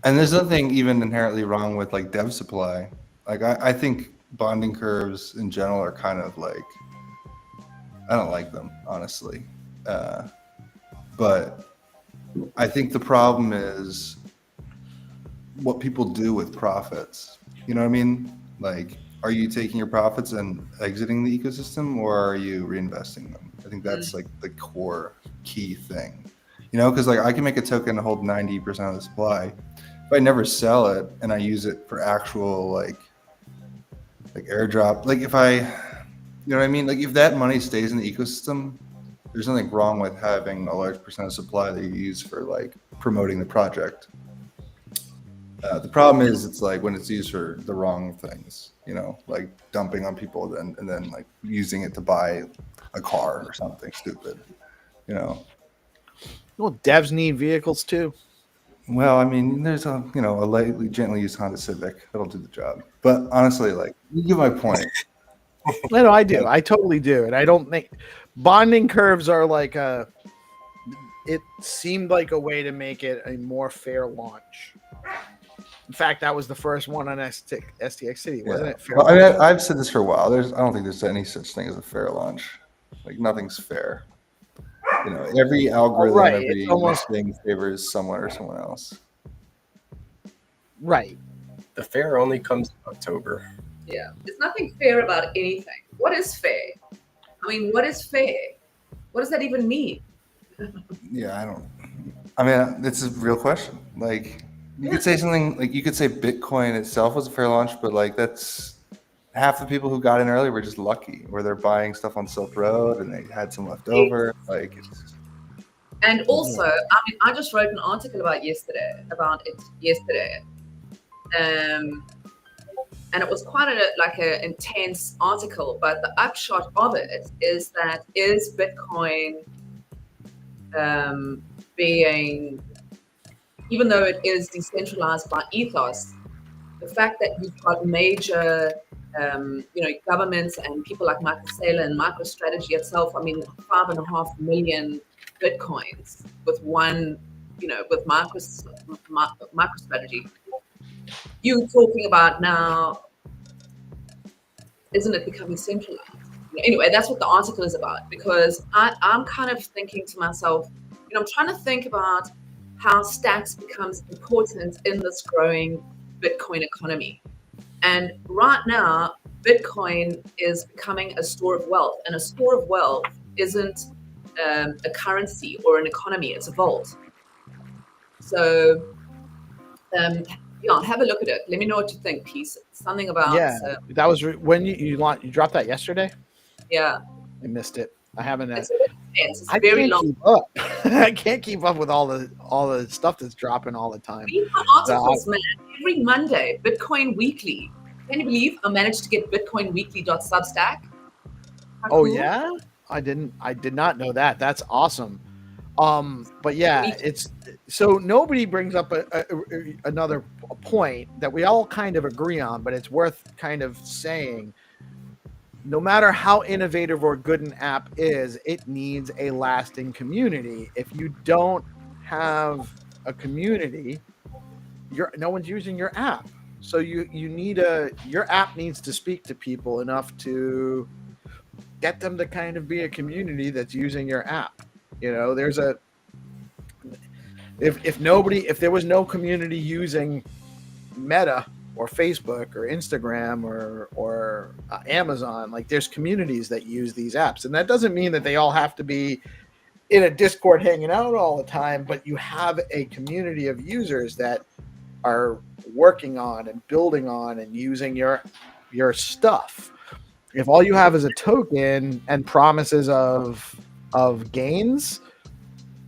and there's nothing even inherently wrong with like dev supply. Like I think bonding curves in general are kind of like, I don't like them, honestly. But I think the problem is what people do with profits. You know what I mean? Like, are you taking your profits and exiting the ecosystem, or are you reinvesting them? I think that's like the core key thing. Because like I can make a token to hold 90% of the supply. If I never sell it and I use it for actual like airdrop, like if you know what I mean? Like if that money stays in the ecosystem, there's nothing wrong with having a large percent of supply that you use for like promoting the project. The problem is it's like when it's used for the wrong things, like dumping on people and then like using it to buy a car or something stupid, Well, devs need vehicles too. Well, I mean, there's a lightly, gently used Honda Civic that'll do the job. But honestly, like, you get my point. No, I do. I totally do. And I don't think bonding curves are like it seemed like a way to make it a more fair launch. In fact, that was the first one on STX City, wasn't it? Well, I mean, I've said this for a while. I don't think there's any such thing as a fair launch. Like, nothing's fair. Every algorithm, every thing favors someone or someone else. Right. The fair only comes in October. Yeah, there's nothing fair about anything. What is fair? I mean, what is fair? What does that even mean? Yeah, I mean, it's a real question. Like, you could say something like you could say Bitcoin itself was a fair launch, but like that's half the people who got in early were just lucky, where they're buying stuff on Silk Road and they had some left over. Like, and also, I mean, I just wrote an article about it yesterday, and it was quite an intense article. But the upshot of it is that Bitcoin being, even though it is decentralized by ethos, the fact that you've got major governments and people like Michael Saylor and MicroStrategy itself, I mean, 5.5 million Bitcoins with with MicroStrategy. You're talking about now, isn't it becoming centralized? Anyway, that's what the article is about, because I'm kind of thinking to myself, I'm trying to think about how Stacks becomes important in this growing Bitcoin economy. And right now, Bitcoin is becoming a store of wealth, and a store of wealth isn't a currency or an economy; it's a vault. So, yeah, have a look at it. Let me know what you think. Peace. Something about that was when you dropped that yesterday. yeah. I missed it. I haven't. It's a bit intense. It's I very can't long. keep up. I can't keep up with all the stuff that's dropping all the time. Read my articles, man. Every Monday, Bitcoin Weekly. Can you believe I managed to get bitcoinweekly.substack? Oh yeah, I did not know that. That's awesome. But yeah, it's so nobody brings up another point that we all kind of agree on, but it's worth kind of saying. No matter how innovative or good an app is, it needs a lasting community. If you don't have a community, no one's using your app. So you need your app needs to speak to people enough to get them to kind of be a community that's using your app. You know, if there was no community using Meta or Facebook or Instagram or Amazon, like there's communities that use these apps, and that doesn't mean that they all have to be in a Discord hanging out all the time, but you have a community of users that are working on and building on and using your stuff. If all you have is a token and promises of gains,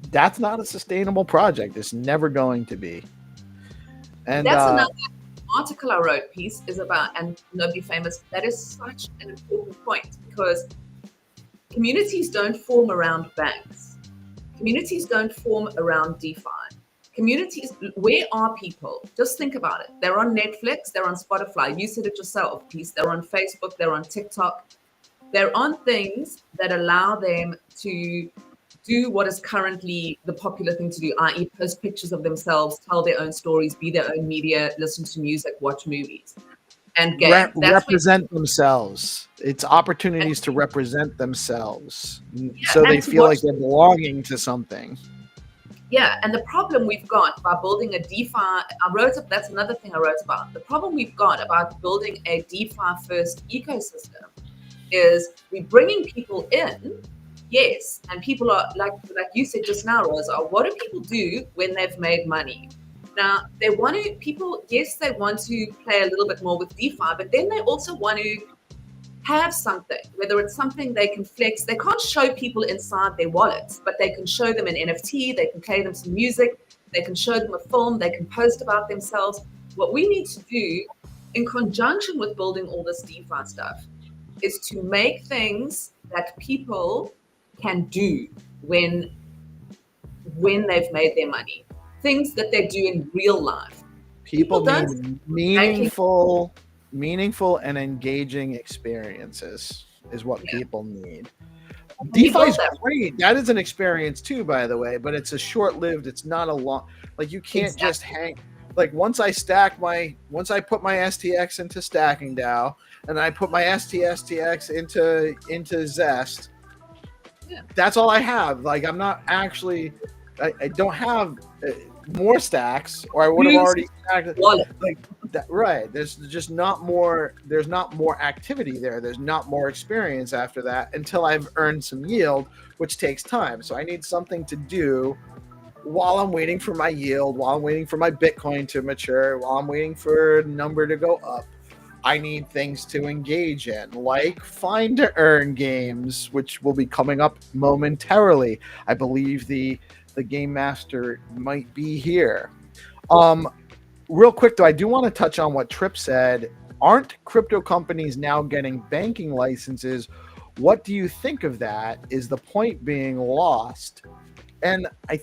that's not a sustainable project. It's never going to be. And that's another article I wrote. Piece is about, and Nobody Famous. That is such an important point, because communities don't form around banks. Communities don't form around DeFi. Communities, where are people? Just think about it. They're on Netflix, they're on Spotify. You said it yourself, Peace. They're on Facebook, they're on TikTok. They're on things that allow them to do what is currently the popular thing to do, i.e. post pictures of themselves, tell their own stories, be their own media, listen to music, watch movies, and game. Represent themselves. It's opportunities to represent themselves, so they feel like they're belonging to something. Yeah, and the problem we've got by building a DeFi, that's another thing I wrote about. The problem we've got about building a DeFi first ecosystem is we're bringing people in, yes, and people are like you said just now, Rosa, what do people do when they've made money? Now, they want to play a little bit more with DeFi, but then they also want to have something, whether it's something they can flex. They can't show people inside their wallets, but they can show them an NFT, they can play them some music, they can show them a film, they can post about themselves. What we need to do in conjunction with building all this DeFi stuff is to make things that people can do when they've made their money, things that they do in real life. People need meaningful and engaging experiences is what people need. DeFi is great. That is an experience too, by the way, but it's a short-lived. It's not a long. Like you can't just hang. Like once I put my STX into StackingDAO and I put my STX into Zest. Yeah. That's all I have. Like I'm not actually. I don't have more stacks, or I would have already stacked. Like that, right? There's just not more. There's not more activity there. There's not more experience after that until I've earned some yield, which takes time. So I need something to do while I'm waiting for my yield, while I'm waiting for my Bitcoin to mature, while I'm waiting for a number to go up. I need things to engage in, like Find2Earn games, which will be coming up momentarily. I believe the game master might be here. Real quick though, I do want to touch on what Tripp said. Aren't crypto companies now getting banking licenses? What do you think of that? Is the point being lost? And I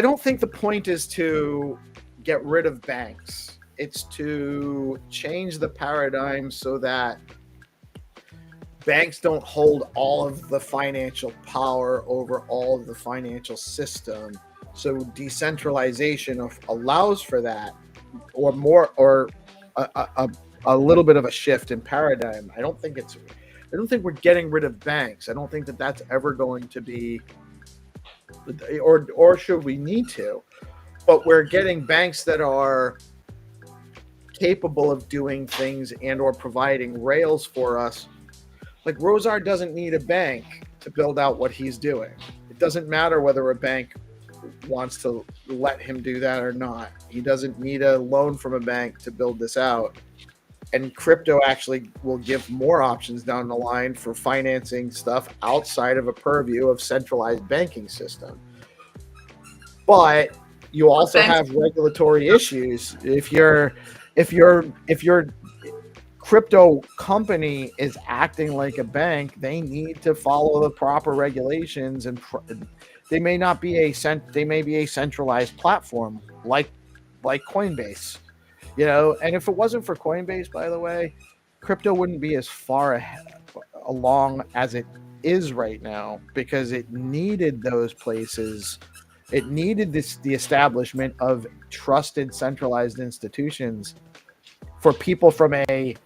don't think the point is to get rid of banks. It's to change the paradigm so that banks don't hold all of the financial power over all of the financial system. So decentralization allows for that, or more, or a little bit of a shift in paradigm. I don't think we're getting rid of banks. I don't think that that's ever going to be, or should we need to? But we're getting banks that are capable of doing things and or providing rails for us. Like Rosar doesn't need a bank to build out what he's doing. It doesn't matter whether a bank wants to let him do that or not. He doesn't need a loan from a bank to build this out. And crypto actually will give more options down the line for financing stuff outside of a purview of centralized banking system. But you also have regulatory issues. If your crypto company is acting like a bank, they need to follow the proper regulations, and they may be a centralized platform like Coinbase, And if it wasn't for Coinbase, by the way, crypto wouldn't be as far along as it is right now, because it needed those places. It needed the establishment of trusted centralized institutions for people from a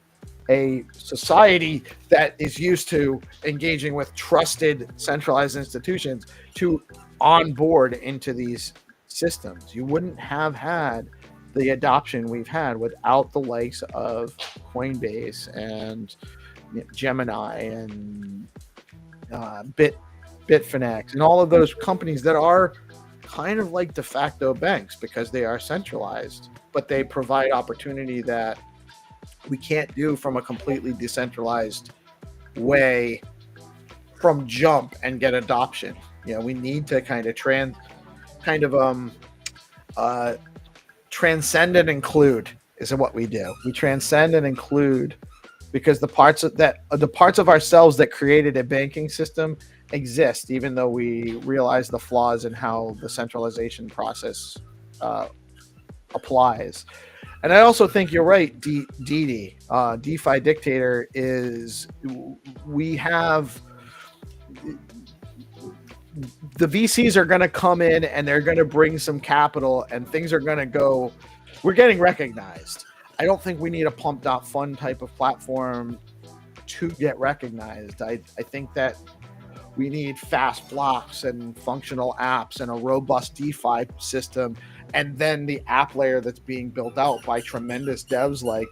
society that is used to engaging with trusted centralized institutions to onboard into these systems. You wouldn't have had the adoption we've had without the likes of Coinbase and Gemini and Bitfinex and all of those companies that are kind of like de facto banks because they are centralized, but they provide opportunity that we can't do from a completely decentralized way from jump and get adoption. We need to kind of transcend and include is what we do. We transcend and include because the parts of ourselves that created a banking system exist, even though we realize the flaws in how the centralization process applies. And I also think you're right, DeFi Dictator we have the VCs are going to come in and they're going to bring some capital and things are going to go. We're getting recognized. I don't think we need a pump.fund type of platform to get recognized. I think that we need fast blocks and functional apps and a robust DeFi system, and then the app layer that's being built out by tremendous devs like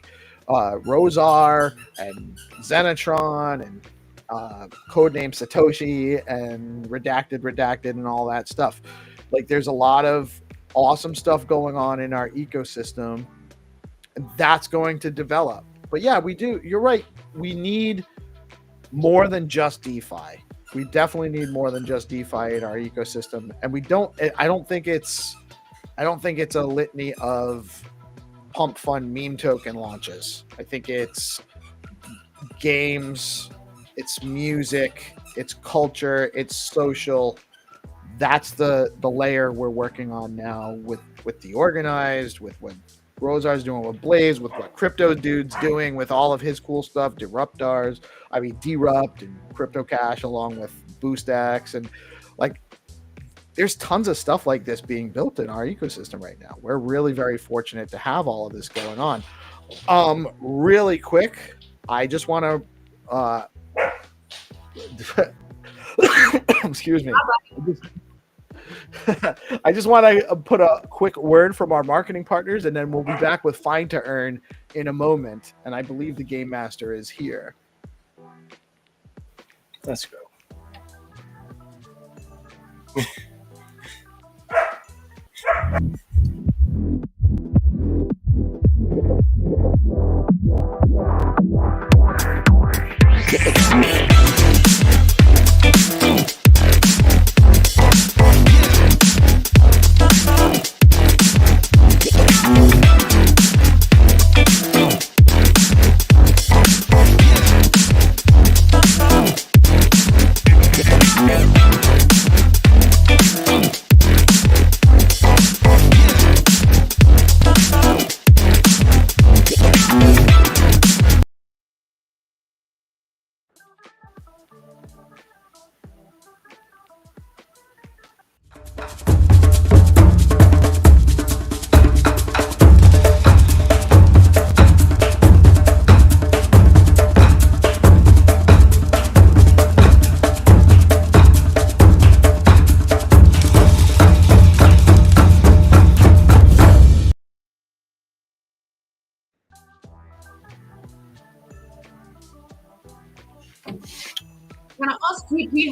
Rosar and Xenitron and codename Satoshi and redacted and all that stuff. Like there's a lot of awesome stuff going on in our ecosystem, and that's going to develop. But yeah, we do. You're right. We need more than just DeFi. We definitely need more than just DeFi in our ecosystem, and we don't. I don't think it's a litany of pump fund meme token launches. I think it's games, it's music, it's culture, it's social. That's the layer we're working on now with DeOrganized, with what Rosar's doing with Blaze, with what Crypto Dude's doing with all of his cool stuff, Derupt and Crypto Cash along with BoostX, and like there's tons of stuff like this being built in our ecosystem right now. We're really very fortunate to have all of this going on. Really quick, I just want to excuse me. I just want to put a quick word from our marketing partners, and then we'll be back with Find2Earn in a moment. And I believe the Game Master is here. Let's go.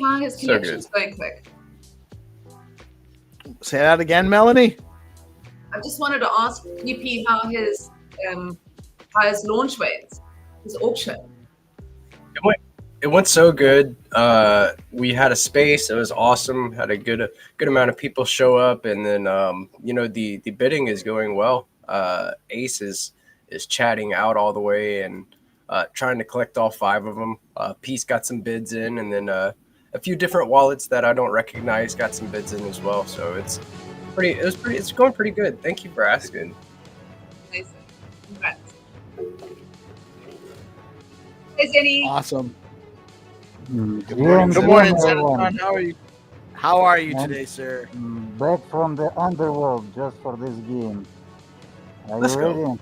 how his So connection's going quick? Say that again, Melanie. I just wanted to ask EP how his launch went, his auction. It went so good. We had a space. It was awesome. Had a good amount of people show up, and then the bidding is going well. Ace is chatting out all the way and trying to collect all 5 of them. Peace got some bids in, and then a few different wallets that I don't recognize got some bids in as well. So it's going pretty good. Thank you for asking. Amazing. Congrats. Is any Awesome. Good Good morning, everyone. Xenitron. How are you today, sir? Back from the underworld just for this game. Are Let's you go. ready?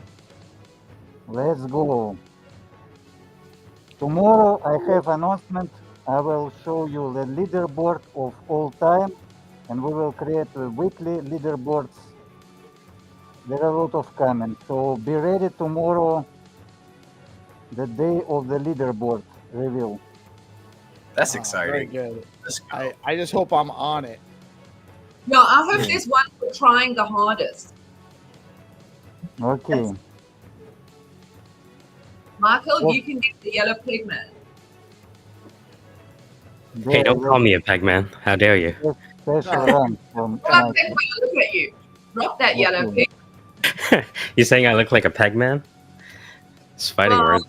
Let's go. Tomorrow I have announcement. I will show you the leaderboard of all time, and we will create weekly leaderboards. There are a lot of coming, so be ready tomorrow. The day of the leaderboard reveal. That's Very exciting. good. Let's go. I just hope I'm on it. No, I hope there's one for trying the hardest. Okay. Michael, Well- you can get the yellow pigment. Hey, don't call me a pegman. How dare you? Special run from Well, I Michael. think when I look at you, drop that yellow Okay. pigment. You saying I look like a pegman? It's fighting Well, words.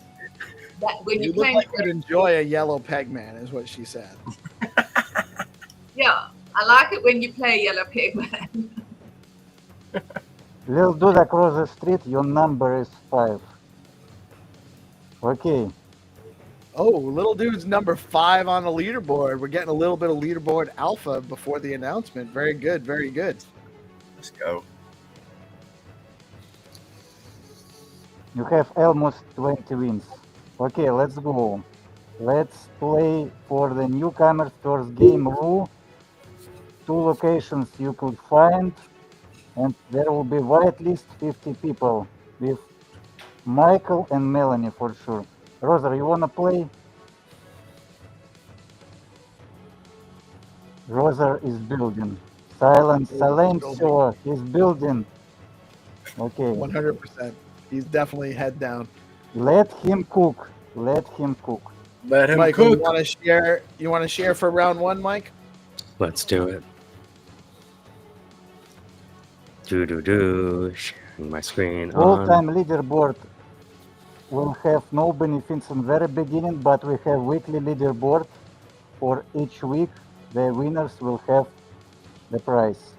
That when You you look play, like you'd enjoy a yellow peg man, is what she said. yeah, I like it when you play yellow pigment. Little dude across the street, your number is 5. Okay. Oh, little dude's number 5 on the leaderboard. We're getting a little bit of leaderboard alpha before the announcement. Very good, very good. Let's go. You have almost 20 wins. Okay, let's go. Let's play for the newcomers first game rule. 2 locations you could find, and there will be whitelist 50 people with Michael and Melanie for sure. Rosa, you wanna play? Rosa is building. Silence, Silencio, he's building. Okay. 100%. He's definitely head down. Let him cook. Let him cook. Let him Michael, you cook. want to share? You want to share for round 1, Mike? Let's do it. Sharing my screen on. All-time leaderboard will have no benefits in very beginning, but we have weekly leaderboard for each week. The winners will have the prize.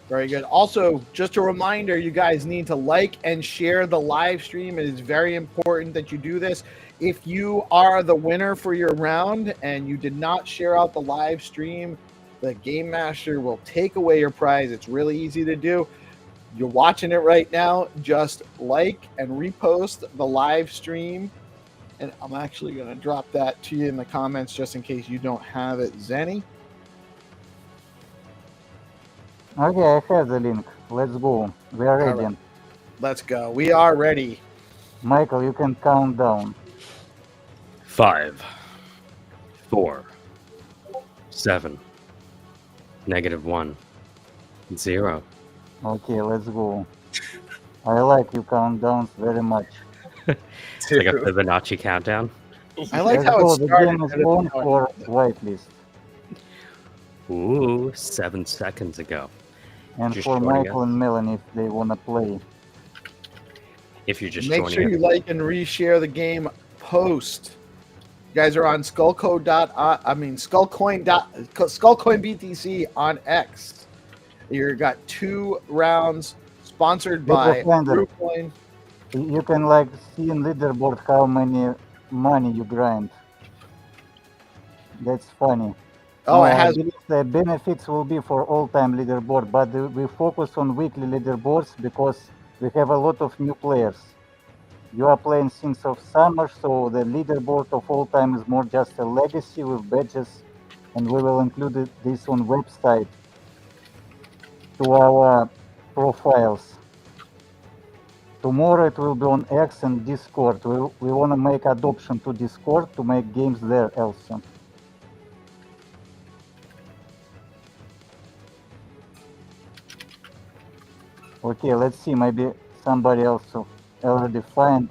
Very good. Also, just a reminder, you guys need to like and share the live stream. It is very important that you do this. If you are the winner for your round and you did not share out the live stream, the Game Master will take away your prize. It's really easy to do. You're watching it right now. Just like and repost the live stream. And I'm actually going to drop that to you in the comments just in case you don't have it, Zenny. Okay, I have the link. Let's go. We are ready. All right. Let's go. We are ready. Michael, you can count down. 5, 4, 7, -1, 0. Okay, let's go. I like you countdowns very much. It's like a Fibonacci countdown. I like Let's how go. it The started. game is on for whitelist. Ooh, 7 seconds ago. And Just for joining Michael us. and Melanie if they wanna play. If you're just Make joining sure us. you like and reshare the game post. You guys are on Skullcoin BTC on X. You got 2 rounds sponsored by Defender. Brewcoin. You can like see in leaderboard how many money you grind. That's funny. Oh, it I has. believe the benefits will be for all-time leaderboard, but we focus on weekly leaderboards because we have a lot of new players. You are playing Sins of Summer, so the leaderboard of all time is more just a legacy with badges, and we will include this on website to our profiles. tomorrow it will be on X and Discord. We want to make adoption to Discord to make games there also. Okay, let's see. Maybe somebody else already find.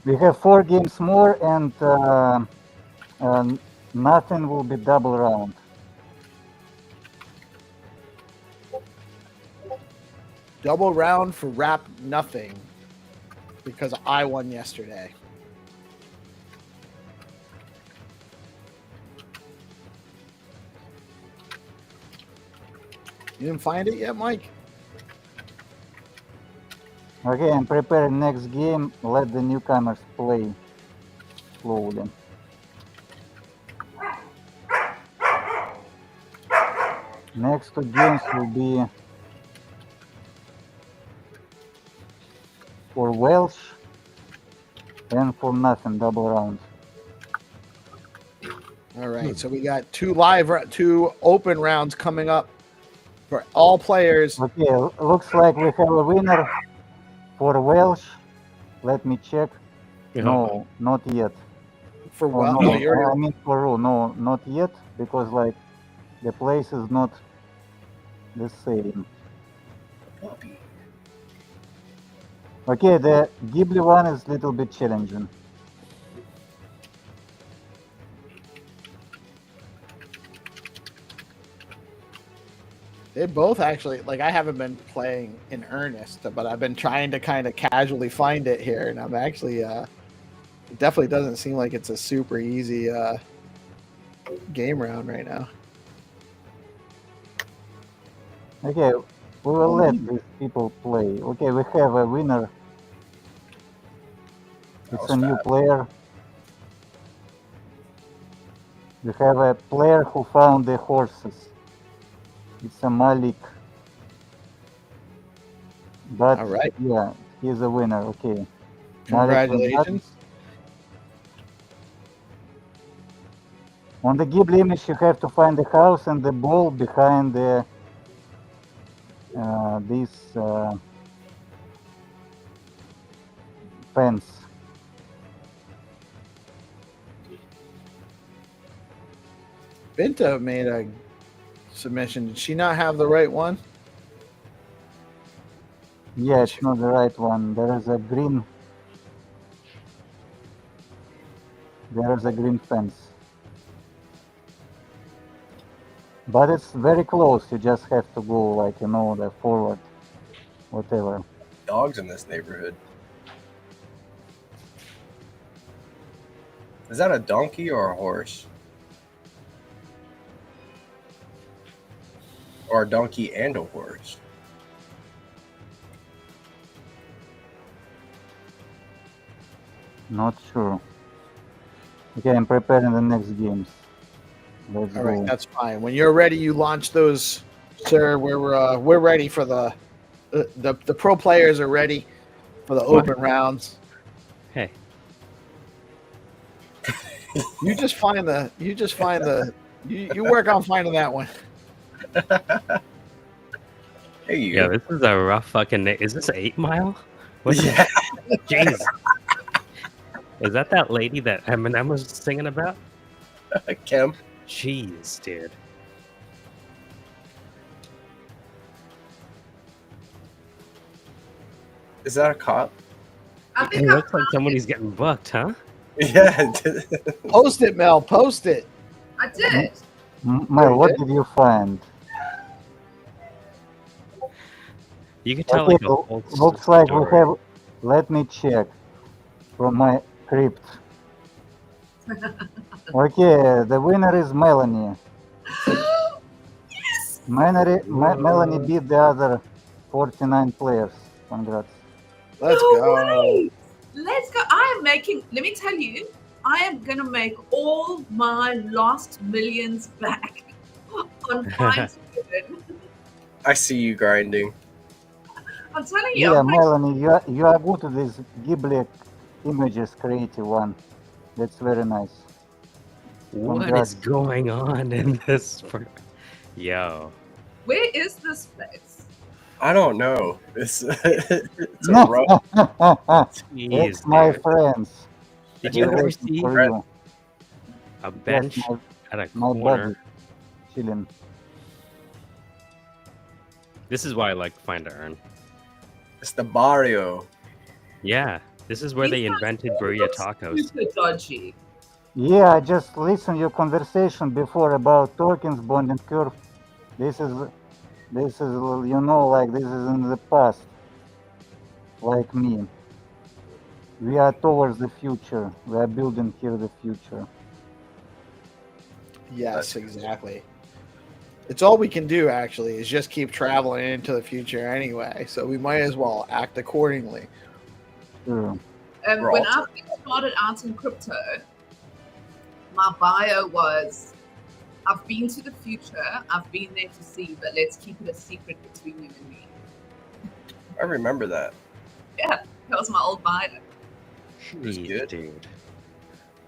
We have 4 games more, and nothing will be double round. Double round for Wrap Nothing because I won yesterday. You didn't find it yet, Mike? Okay, I'm preparing next game. Let the newcomers play slowly. Next 2 games will be for Welsh and for nothing, double round. All right, so we got 2 open rounds coming up for all players. Okay, looks like we have a winner for Welsh. Let me check. No, not yet. For Oh, well, no, you're I mean for Ru. No, not yet, because like the place is not the same. Okay, the Ghibli one is a little bit challenging. They both actually, like, I haven't been playing in earnest, but I've been trying to kind of casually find it here, and I'm actually, it definitely doesn't seem like it's a super easy game round right now. Okay, we will let these people play. Okay, we have a winner. It's a new player. We have a player who found the horses. It's a Malik. But All right. yeah, he's a winner. Okay. Congratulations. On the Ghibli image, you have to find the house and the ball behind the this fence. Binta made a submission. Did she not have the right one? Yeah, it's not the right one. There is a green. There is a green fence. But it's very close. You just have to go, like, you know, the forward, whatever. Dogs in this neighborhood. Is that a donkey or a horse? Or a donkey and a horse? Not sure. Okay, I'm preparing the next games. Let's All go. right, that's fine. When you're ready, you launch those, sir. We're ready for the pro players are ready for the open rounds. Hey. You work on finding that one. Hey, you. Yeah, this is a rough fucking. Is this 8 Mile? What? Yeah. Jeez. Is that lady that Eminem was singing about? Kim. Jeez, dude. Is that a cop? I It think I looks like somebody's getting booked, huh? Yeah. Post it, Mel. Post it. did. Mel, what did you find? You can tell Okay, like a whole looks like we story. have. Let me check from my crypt. Okay, the winner is Melanie. Melanie beat the other 49 players. Congrats. Let's No go. way. Let's go. I am making, let me tell you, I am going to make all my lost millions back on Find2Earn. I see you grinding. I'm telling you. Yeah, I'm like, Melanie, you are good at this Ghibli images creative one. That's very nice. What Congrats. is going on in this? Yo. where is this place? I don't know. It's a rough. Jeez, That's my dude. friends. Did They're you ever waiting see for you. a Yes, bench at a my corner? buddy. Chilling. This is why I like Find2Earn. It's the barrio. Yeah, this is where These they guys invented all burrito look tacos. Super dodgy. Yeah, I just listened your conversation before about tokens, bonding curve. This is, you know, like this is in the past. Like me. We are towards the future. We are building here the future. Yes, exactly. It's all we can do, actually, is just keep traveling into the future anyway. So we might as well act accordingly. Sure. We're When all- I first started out in crypto, my bio was, I've been to the future, I've been there to see, but let's keep it a secret between you and me. I remember that. Yeah, that was my old bio. was Jeez, good. dude.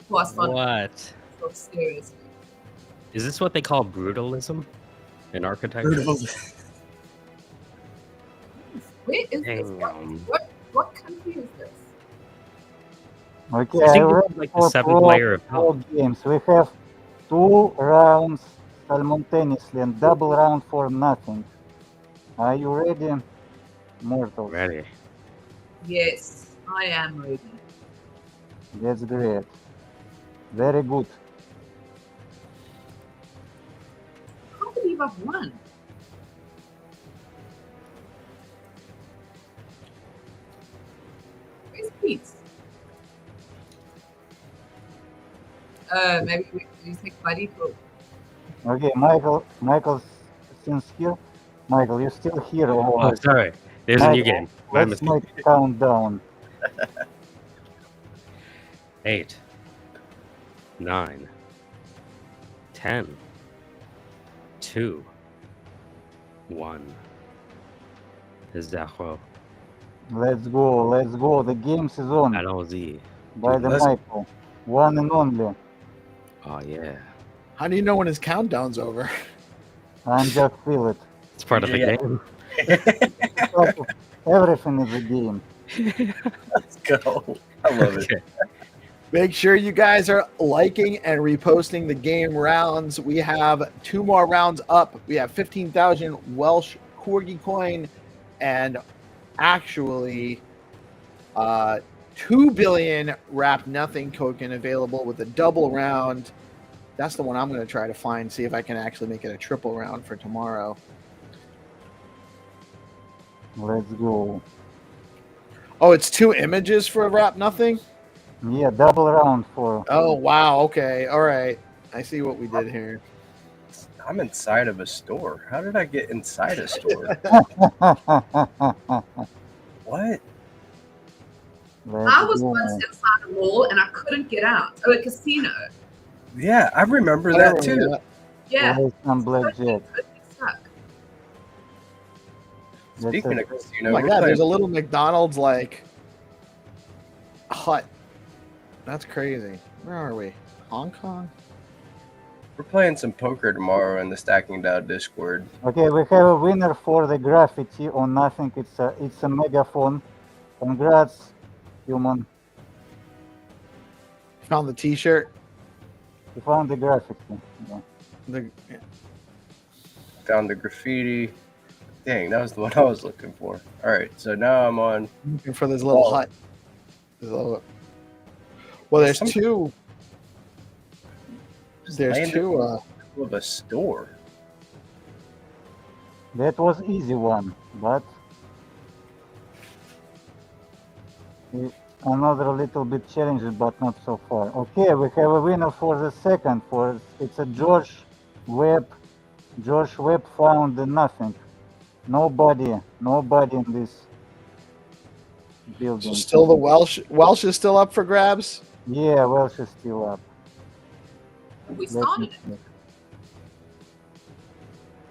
Was fun. What? So seriously. Is this what they call brutalism in architecture? Where is this? Damn. What country is this? Okay, I think ready this is like the for seventh layer of pro hell. games. We have 2 rounds simultaneously and double round for nothing. Are you ready, mortals? Ready. Yes, I am ready. That's great. Very good. I can't believe I've won. Where's Pete? Maybe we take Buddy for. Okay, Michael, since here, Michael, you're still here. Oh, Or sorry. There's a new Michael, game. My let's mistake. make countdown. 8, 9, 10, 2, 1. Zero. Let's go, let's go. The games is on Allons-y. by the let's- Michael. One and only. Oh, yeah. How do you know when his countdown's over? I'm just feel it. It's part of the Yeah. game. Everything is a game. Let's go. I love it. Okay. Make sure you guys are liking and reposting the game rounds. We have 2 more rounds up. We have 15,000 Welsh Corgi coin and actually 2 billion wrap nothing token available with a double round. That's the one I'm going to try to find, see if I can actually make it a triple round for tomorrow. Let's go. Oh, it's 2 images for wrap nothing? Yeah, double round for. Oh, wow. Okay. All right. I see what we did here. I'm inside of a store. How did I get inside a store? What? I was once inside a mall and I couldn't get out. Oh, a casino. Yeah, I remember that too. Yeah. Some blackjack. Stuck. Speaking of Oh casino, my we're God, there's a playing, little McDonald's like hut. That's crazy. Where are we? Hong Kong? we're playing some poker tomorrow in the StackingDAO Discord. Okay, we have a winner for the graffiti or nothing. It's a megaphone. Congrats, human. Found the T-shirt. You found the graffiti. Yeah. Yeah. Found the graffiti. Dang, that was the one I was looking for. All right, so now I'm on. Looking for this little Oh. hut. Well, there's Some- two. just There's landed two. in the middle of a store. That was easy one, but another little bit challenging, but not so far. Okay, we have a winner for the second. It's a George Webb. George Webb found nothing. Nobody in this building. So still the Welsh. Welsh is still up for grabs. Yeah, Welsh is still up. We Let me started it. check.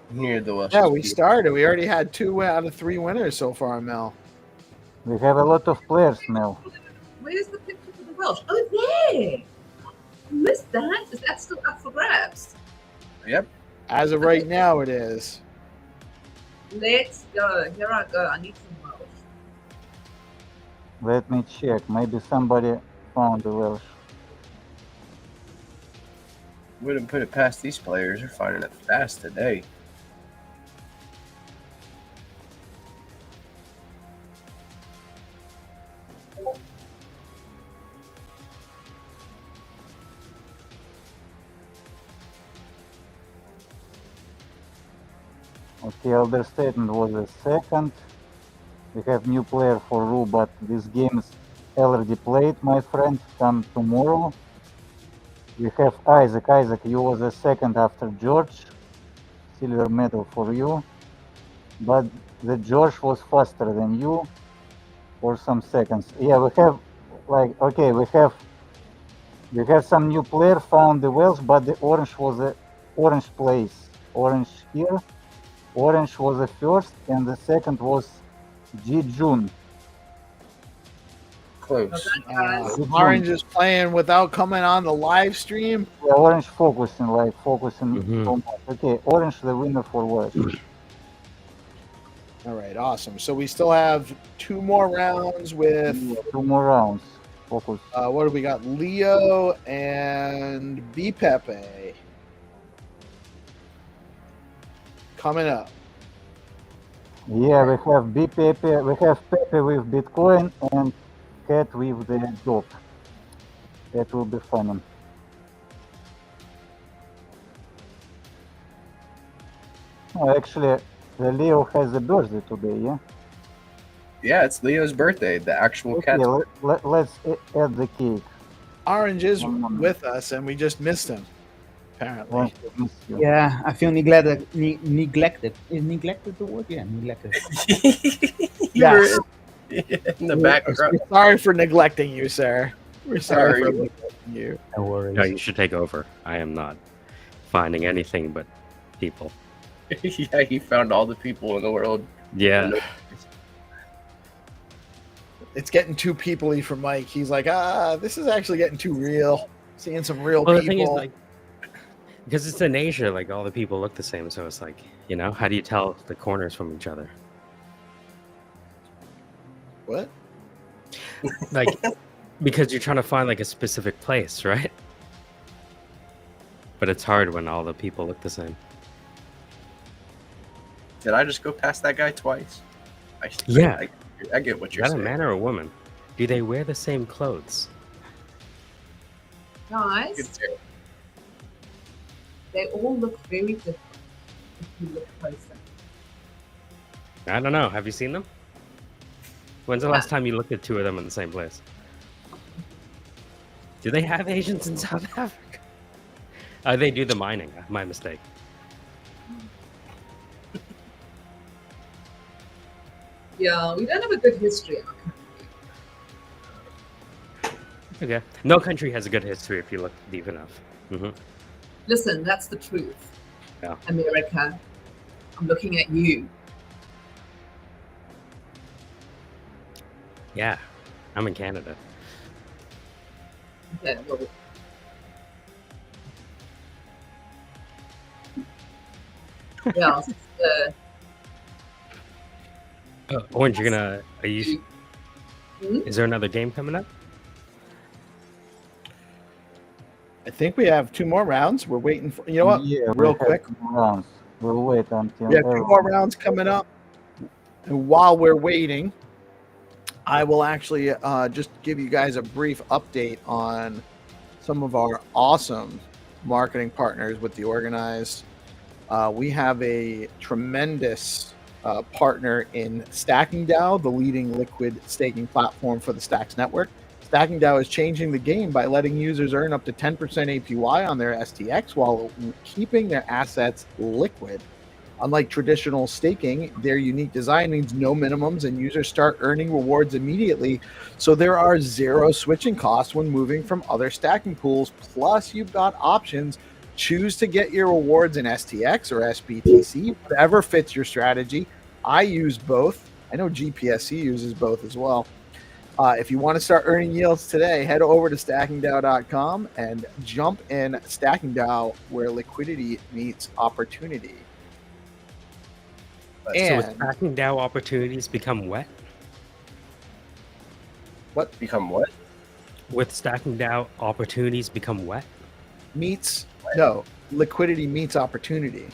Near the Welsh. Yeah, we started. We already had 2 out of 3 winners so far, Mel. We have a lot of players now. Where's the picture for the Welsh? Oh, there. I missed that. Is that still up for grabs? Yep. As of right now, it is. Let's go. Here I go. I need some Welsh. Let me check. Maybe somebody found the Welsh. Wouldn't put it past these players. They're finding it fast today. Okay, Elder Statement was a second. We have new player for Ru, but this game is already played, my friend. Come tomorrow. We have Isaac. Isaac, you was a second after George. Silver medal for you. But the George was faster than you for some seconds. Yeah, we have we have some new player found the Welsh, but the orange was a orange place. Orange here. Orange was the first, and the second was G June. Close. Orange is playing without coming on the live stream. Yeah, orange focusing Mhm. so much. Okay, orange the winner for Welsh. All right, awesome. So we still have 2 more rounds with Yeah, 2 more rounds. Focus. what do we got? Leo and B Pepe coming up. Yeah, we have B Pepe. We have Pepe with Bitcoin and Cat with the dog. That will be fun. Oh, actually, the Leo has a birthday today, yeah? Yeah, it's Leo's birthday. The actual Okay, cat. let's add the cake. Orange is with us, and we just missed him, apparently. Orange, I miss you. Yeah, I feel neglected. Neglected. Is neglected the word? Yeah, neglected. Yes. In the background. We're sorry for neglecting you, sir. We're sorry Sorry. for neglecting you. No worries. No, you should take over. I am not finding anything but people. Yeah, he found all the people in the world. Yeah. It's getting too people-y for Mike. He's like, this is actually getting too real. Seeing some real Well, the people. thing is, like, because it's in Asia, like all the people look the same, so it's like, how do you tell the corners from each other? What? Like, because you're trying to find like a specific place, right? But it's hard when all the people look the same. Did I just go past that guy twice? Yeah. I get what Is you're that a saying. man or a woman? Do they wear the same clothes? Guys, they all look very different if you look closer. I don't know. Have you seen them? When's the last time you looked at 2 of them in the same place? Do they have Asians in South Africa? They do the mining. My mistake. Yeah, we don't have a good history. Okay. No country has a good history if you look deep enough. Listen, that's the truth. Yeah. America, I'm looking at you. Yeah. I'm in Canada. Okay, well, yeah, Orange, you're gonna. Are you? Hmm? Is there another game coming up? I think we have 2 more rounds. We're waiting for. You know what? Yeah, Real we have quick. 2 more rounds. We'll wait until We have 2 more rounds coming up. And while we're waiting, I will actually just give you guys a brief update on some of our awesome marketing partners with DeOrganized. We have a tremendous partner in StackingDAO, the leading liquid staking platform for the Stacks network. StackingDAO is changing the game by letting users earn up to 10% APY on their STX while keeping their assets liquid. Unlike traditional staking, their unique design means no minimums and users start earning rewards immediately. So there are 0 switching costs when moving from other stacking pools. Plus, you've got options. Choose to get your rewards in STX or SBTC, whatever fits your strategy. I use both. I know GPSC uses both as well. If you want to start earning yields today, head over to StackingDAO.com and jump in StackingDAO, where liquidity meets opportunity. So And with stacking DAO opportunities become wet? What become what? With stacking DAO opportunities become wet? liquidity meets opportunity.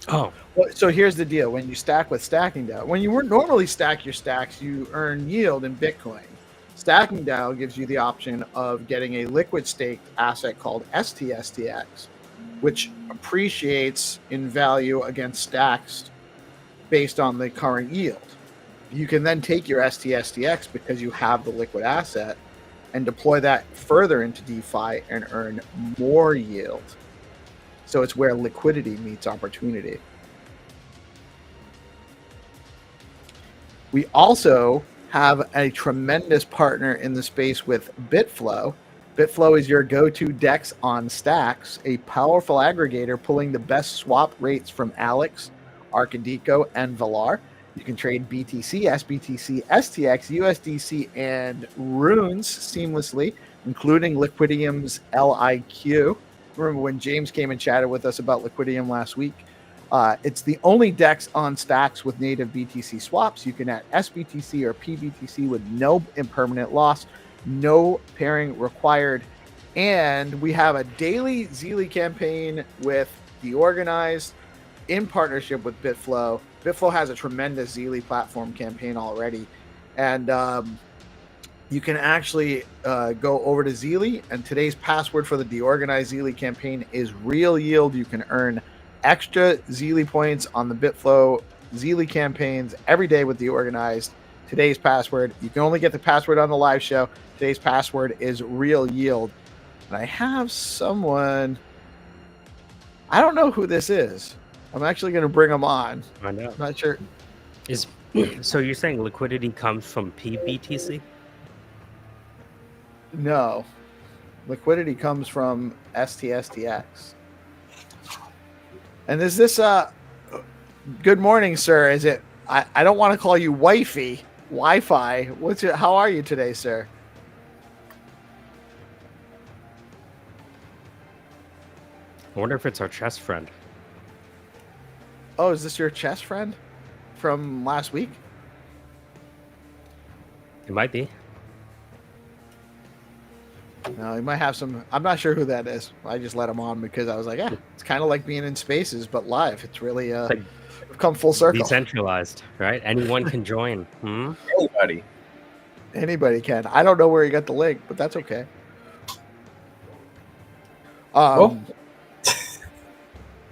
Oh, Well, so here's the deal: when you stack with StackingDAO, when you normally stack your stacks, you earn yield in Bitcoin. StackingDAO gives you the option of getting a liquid staked asset called STSTX, which appreciates in value against stacks based on the current yield. You can then take your STSTX because you have the liquid asset and deploy that further into DeFi and earn more yield. So it's where liquidity meets opportunity. We also have a tremendous partner in the space with Bitflow. Bitflow is your go-to DEX on stacks, a powerful aggregator pulling the best swap rates from Alex, Arcadico, and Valar. You can trade BTC, SBTC, STX, USDC, and runes seamlessly, including Liquidium's LIQ. Remember when James came and chatted with us about Liquidium last week? It's the only DEX on stacks with native BTC swaps. You can add SBTC or PBTC with no impermanent loss, no pairing required. And we have a daily Zeely campaign with DeOrganized in partnership with Bitflow. Bitflow has a tremendous Zeely platform campaign already. And you can actually go over to Zeely, and today's password for the DeOrganized Zeely campaign is real yield. You can earn extra Zeely points on the Bitflow Zeely campaigns every day with DeOrganized. Today's password, you can only get the password on the live show. Today's password is real yield. And I have someone, I don't know who this is. I'm actually going to bring them on. I know. I'm not sure. So you're saying liquidity comes from PBTC? No. Liquidity comes from STSTX. And is this good morning, sir? Is it I don't want to call you wifey, Wi-Fi. How are you today, sir? I wonder if it's our chess friend. Oh, is this your chess friend from last week? It might be. No, he might have some. I'm not sure who that is. I just let him on because I was like, it's kind of like being in Spaces, but live. It's really like come full circle. Decentralized, right? Anyone can join. Anybody can. I don't know where he got the link, but that's okay. Well,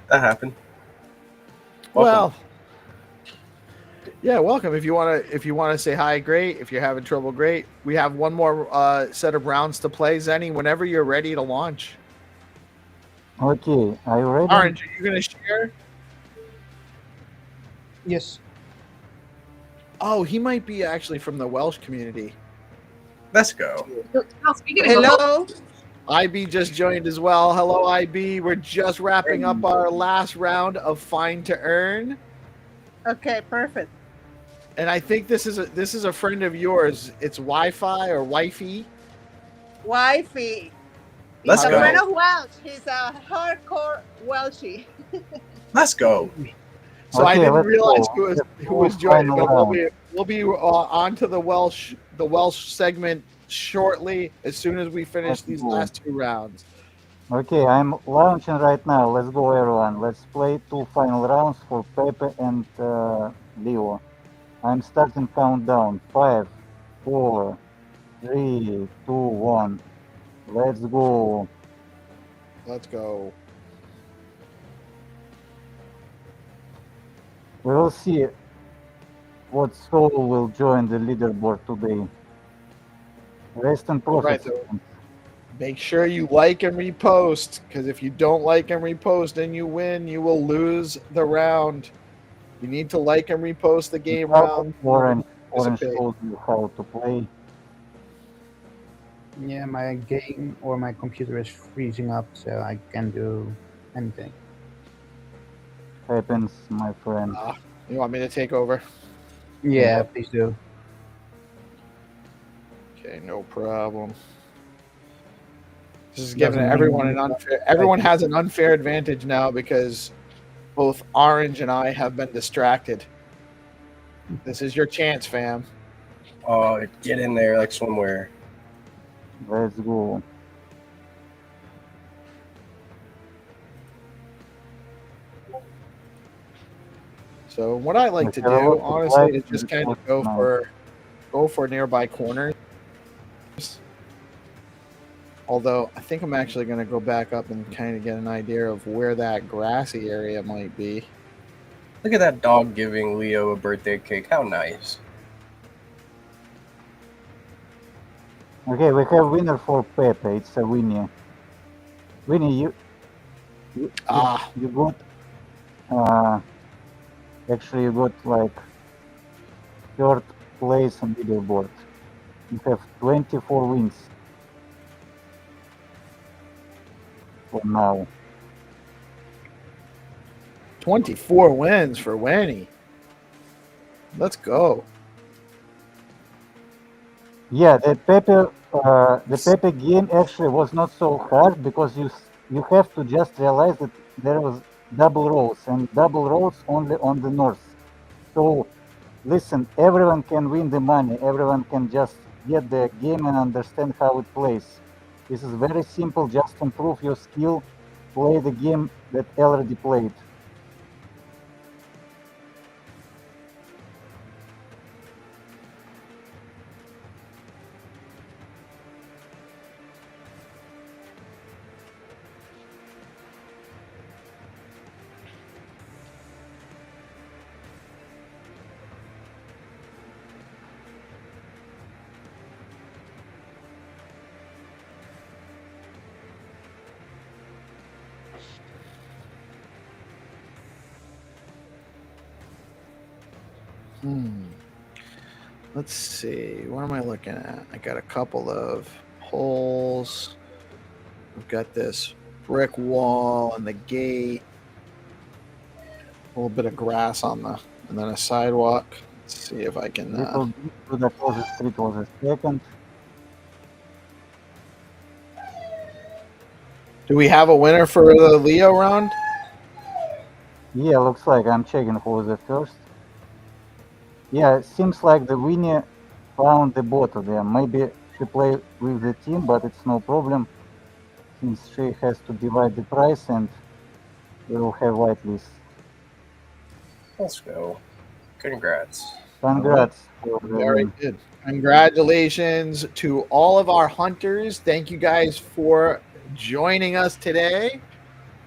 that happened. Well, yeah, welcome. If you wanna say hi, great. If you're having trouble, great. We have one more set of rounds to play, Zenny. Whenever you're ready to launch. Okay, are you ready? Orange, are you gonna share? Yes. Oh, he might be actually from the Welsh community. Let's go. Now, speaking of Hello. IB just joined as well. Hello, IB. We're just wrapping up our last round of Find2Earn. Okay, perfect. And I think this is a friend of yours. It's Wi-Fi or Wifey. Wifey. Let's He's go. a friend of Welsh. He's a hardcore Welshie. Let's go. So I Okay, didn't let's realize go. who was joining, but Final we'll be on to the Welsh segment shortly as soon as we finish these last two rounds. Okay, I'm launching right now. Let's go, everyone. Let's play 2 final rounds for Pepe and Leo. I'm starting countdown. 5, 4, 3, 2, 1. Let's go. Let's go. We will see what soul will join the leaderboard today. Rest in profit. Right, so make sure you like and repost, because if you don't like and repost and you win, you will lose the round. You need to like and repost the game round. Orange Participate. told you how to play. Yeah, my game or my computer is freezing up, so I can't do anything. Happens, my friend. You want me to take over? Yeah, please do. Okay, no problem. This is giving everyone an unfair. Everyone has an unfair advantage now because both Orange and I have been distracted. This is your chance, fam. Oh, get in there like somewhere. Let's go. So what I like to Okay, do, well, honestly, is like just this kind of was go for nearby corners. Although I think I'm actually going to go back up and kind of get an idea of where that grassy area might be. Look at that dog giving Leo a birthday cake. How nice. Okay, we have winner for Pepe. It's a Winnie. Winnie, you got actually you got like third place on leaderboard. You have 24 wins for now. 24 wins for Winnie. Let's go. Yeah, the Pepe game actually was not so hard because you have to just realize that there was double rows and double rows only on the north. So listen, everyone can win the money. Everyone can just get the game and understand how it plays. This is very simple. Just improve your skill, play the game that already played. Let's see. What am I looking at? I got a couple of holes. We've got this brick wall and the gate. A little bit of grass on the, and then a sidewalk. Let's see if I can. Little bit to the closest street was a second. Do we have a winner for the Leo round? Yeah, looks like I'm checking who was the first. Yeah, it seems like the Winnie found the bot of them. Maybe she played with the team, but it's no problem since she has to divide the price and we will have whitelist. Let's go. Congrats. Congrats. for the Very win. good. Congratulations to all of our hunters. Thank you guys for joining us today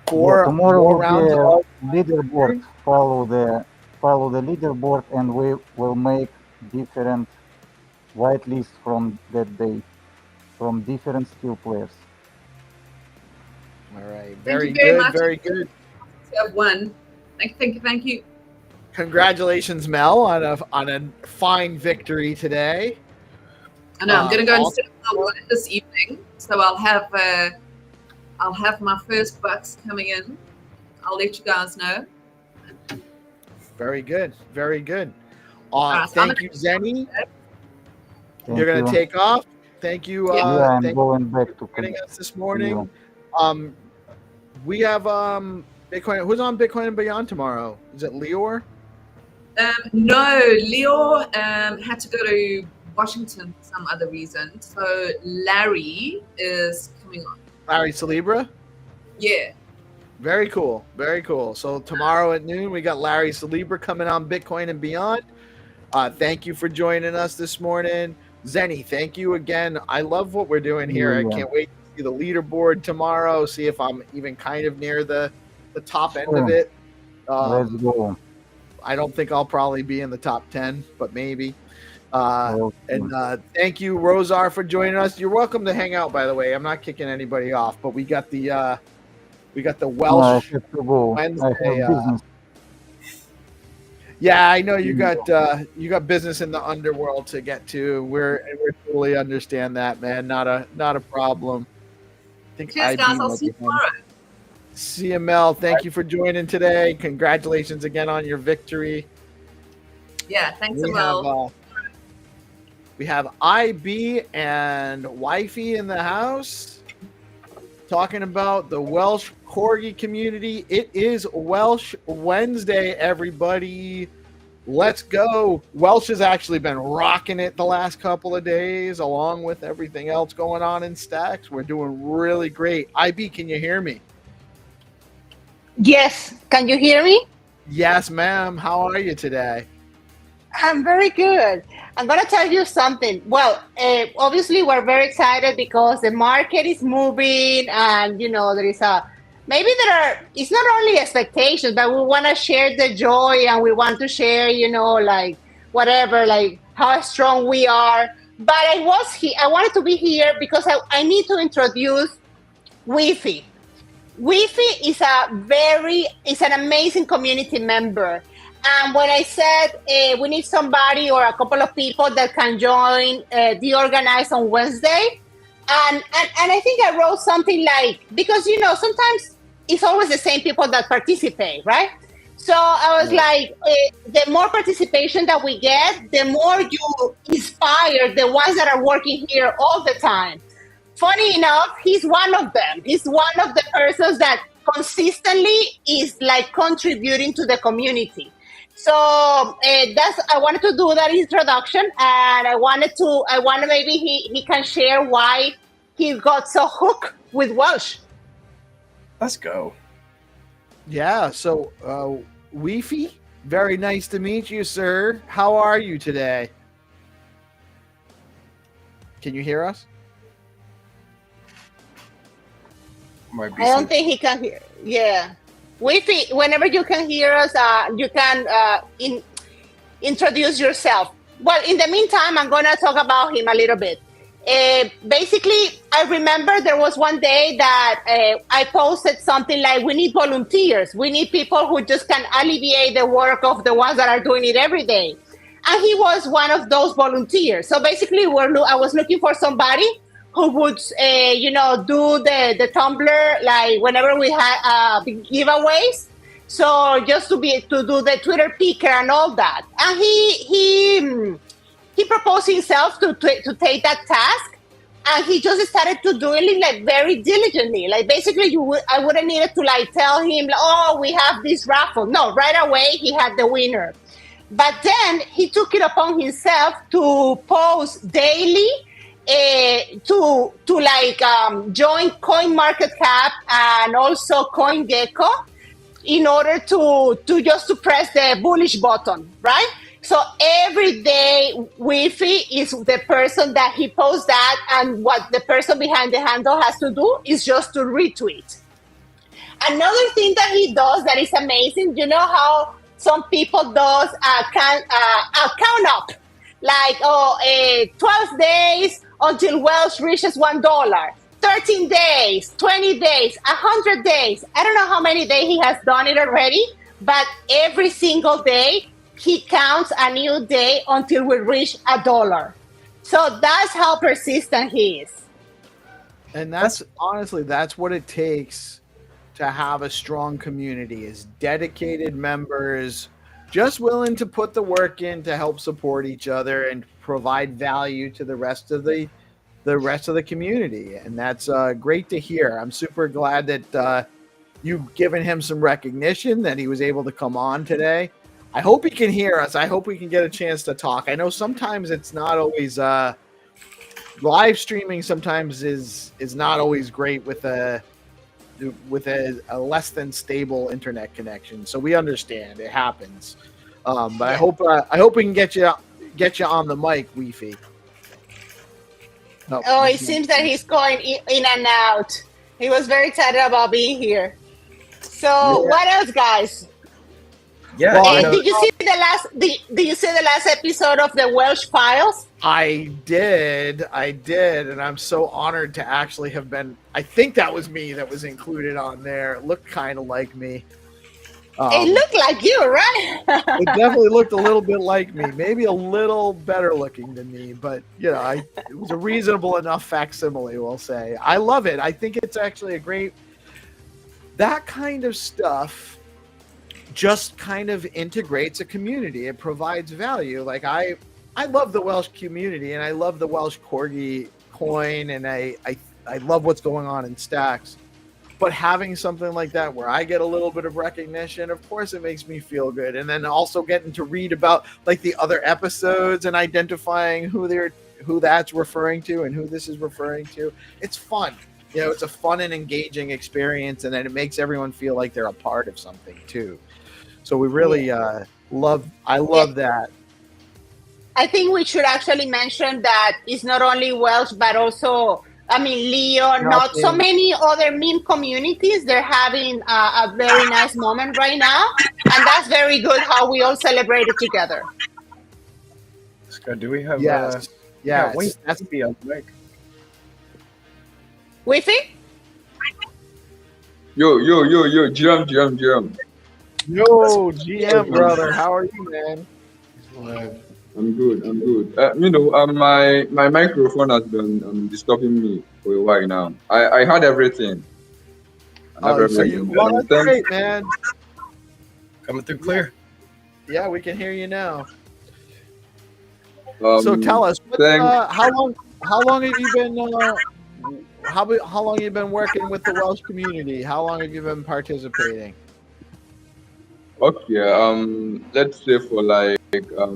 for Yeah, tomorrow more will rounds be of a leaderboard. Follow the leaderboard, and we will make different whitelist from that day from different skill players. All right. Thank Very you very good. much. Very good. You have won. Thank you. Congratulations, Mel, on a fine victory today. I know I'm gonna go and Also- set my wallet this evening, so I'll have my first bucks coming in. I'll let you guys know. Very good. Very good. Alright, so Thank you, Zenny. Thank You're going you. to take off. Thank you. Yeah, I'm thank going you back for to joining us this you. morning. We have Bitcoin. Who's on Bitcoin and Beyond tomorrow? Is it Leor? No, Leo had to go to Washington for some other reason, so Larry is coming on. Larry Celebra? Yeah. Very cool. Very cool. So tomorrow at noon, we got Larry Celebra coming on Bitcoin and Beyond. Thank you for joining us this morning. Zenny, thank you again. I love what we're doing here. Yeah. I can't wait to see the leaderboard tomorrow, see if I'm even kind of near the top end of Sure. it. Let's go. I don't think I'll probably be in the top 10, but maybe. Okay. And thank you, Rosar, for joining us. You're welcome to hang out, by the way. I'm not kicking anybody off, but we got the Welsh I have to go. I Wednesday. have business. Yeah, I know you got business in the underworld to get to. We totally understand that, man. Not a problem. I think Cheers, guys. I'll see you tomorrow. CML, thank you for joining today. Congratulations again on your victory. Yeah, thanks a lot. We have IB and Wifey in the house. talking about the Welsh Corgi community. It is Welsh Wednesday, everybody. Let's go. Welsh has actually been rocking it the last couple of days, along with everything else going on in Stacks. We're doing really great. IB, can you hear me? Yes, can you hear me? Yes, ma'am. How are you today? I'm very good. I'm going to tell you something. Well, obviously, we're very excited because the market is moving, and there is it's not only expectations, but we want to share the joy, and we want to share, like whatever, like how strong we are. But I wanted to be here because I need to introduce Wi-Fi. Wi-Fi is an amazing community member. And when I said we need somebody or a couple of people that can join DeOrganized on Wednesday, and I think I wrote something like, because sometimes it's always the same people that participate, right? So I was like, the more participation that we get, the more you inspire the ones that are working here all the time. Funny enough, he's one of them. He's one of the persons that consistently is like contributing to the community. So I wanted to do that introduction, and I wanted maybe he can share why he got so hooked with Welsh. Let's go. Yeah, so Wi-Fi, very nice to meet you, sir. How are you today? Can you hear us? Might be I don't think he can hear. Yeah. Wi-Fi, whenever you can hear us, you can introduce yourself. Well, in the meantime, I'm going to talk about him a little bit. Basically, I remember there was one day that I posted something like, we need volunteers. We need people who just can alleviate the work of the ones that are doing it every day. And he was one of those volunteers. So basically, I was looking for somebody who would, do the Tumblr, like whenever we had giveaways. So just to do the Twitter picker and all that. And he proposed himself to take that task, and he just started to do it like very diligently. Like basically, I wouldn't needed to like tell him, oh, we have this raffle. No, right away he had the winner. But then he took it upon himself to post daily. To join CoinMarketCap and also CoinGecko in order to press the bullish button, right? So every day, Wi-Fi is the person that he posts that, and what the person behind the handle has to do is just to retweet. Another thing that he does that is amazing, you know how some people does a count up, like 12 days until Welsh reaches $1, 13 days, 20 days, 100 days. I don't know how many days he has done it already, but every single day he counts a new day until we reach $1. So that's how persistent he is. And that's honestly, that's what it takes to have a strong community, is dedicated members just willing to put the work in to help support each other and provide value to the rest of the community. And that's great to hear. I'm super glad that you've given him some recognition, that he was able to come on today. I hope he can hear us. I hope we can get a chance to talk. I know sometimes it's not always live streaming sometimes is not always great with a less than stable internet connection. So we understand it happens. But I hope we can get you on the mic, Wi-Fi. Oh, it seems that he's going in and out. He was very excited about being here. So what else, guys? Yeah. Did you see the last episode of the Welsh Files? I did, and I'm so honored to actually have been. I think that was me that was included on there. It looked kind of like me. It looked like you, right? It definitely looked a little bit like me, maybe a little better looking than me, but it was a reasonable enough facsimile, we'll say. I love it. I think it's actually a great. That kind of stuff just kind of integrates a community. It provides value. Like I love the Welsh community, and I love the Welsh Corgi coin, and I I love what's going on in Stacks. But having something like that where I get a little bit of recognition, of course, it makes me feel good. And then also getting to read about like the other episodes and identifying who that's referring to and who this is referring to. It's fun. You know, it's a fun and engaging experience, and then it makes everyone feel like they're a part of something too. So we really love that. I think we should actually mention that it's not only Welsh, but also, I mean, Leo, not so many other meme communities. They're having a very nice moment right now. And that's very good how we all celebrate it together. Scott, do we have... Yes. Yeah, wait, that's be on mic. Wi-Fi? Yo, GM. Yo, GM brother, how are you, man? I'm good. My microphone has been disturbing me for a while now. I had everything. That's great, man. Coming through clear. Yeah, we can hear you now. So tell us, how long have you been how long have you been working with the Welsh community? How long have you been participating? Okay, let's say for like a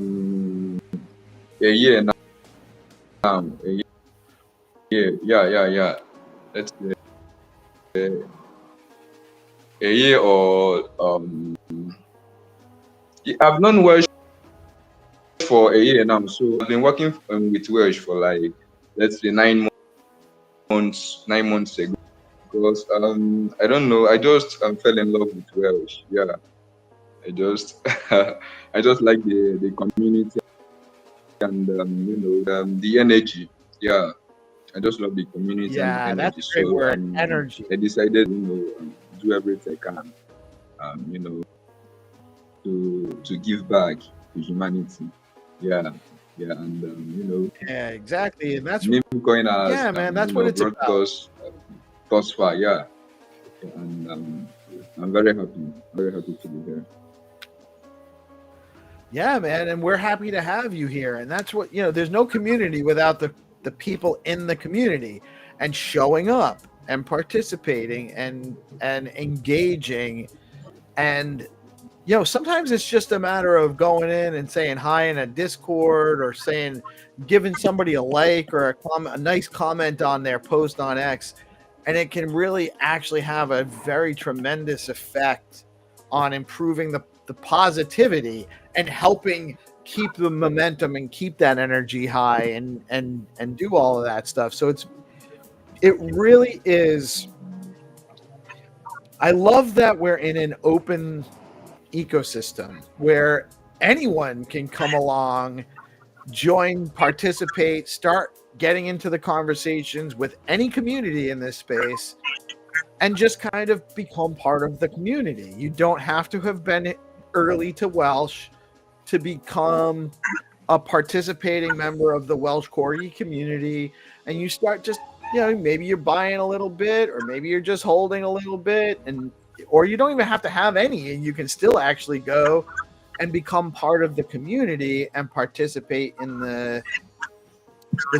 year now. A year. Yeah. Let's say a year or I've known Welsh for a year now, so I've been working with Welsh for like, let's say 9 months ago. Because I don't know, I just fell in love with Welsh. Yeah, I just I just like the community and the energy. Yeah, I just love the community. Yeah, and the energy. That's a great word, energy. I decided, do everything I can, to give back to humanity. Yeah, and yeah, exactly, and that's meme coin has, man, that's what it's about. Thus far, yeah, and I'm very happy to be here. Yeah, man, and we're happy to have you here, and that's what there's no community without the people in the community and showing up and participating and engaging. And sometimes it's just a matter of going in and saying hi in a Discord or giving somebody a like or a nice comment on their post on X, and it can really actually have a very tremendous effect on improving the positivity and helping keep the momentum and keep that energy high and do all of that stuff. So it really is. I love that we're in an open ecosystem where anyone can come along, join, participate, start getting into the conversations with any community in this space, and just kind of become part of the community. You don't have to have been early to Welsh to become a participating member of the Welsh Corgi community, and you start just maybe you're buying a little bit, or maybe you're just holding a little bit, or you don't even have to have any, and you can still actually go and become part of the community and participate in the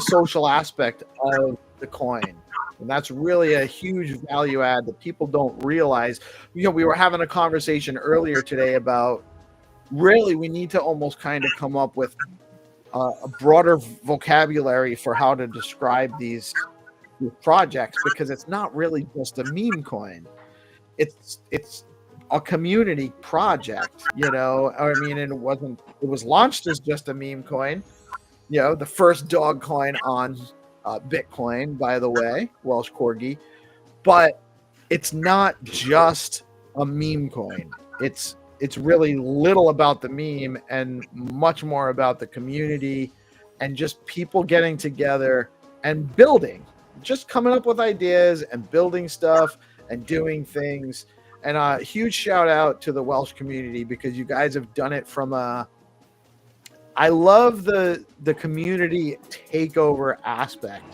social aspect of the coin. And that's really a huge value add that people don't realize. We were having a conversation earlier today about really we need to almost kind of come up with a broader vocabulary for how to describe these projects, because it's not really just a meme coin. It's a community project, I mean, and it was launched as just a meme coin, the first dog coin on Bitcoin, by the way, Welsh Corgi, but it's not just a meme coin. It's really little about the meme and much more about the community and just people getting together and building, just coming up with ideas and building stuff and doing things. And a huge shout out to the Welsh community, because you guys have done it from I love the community takeover aspect.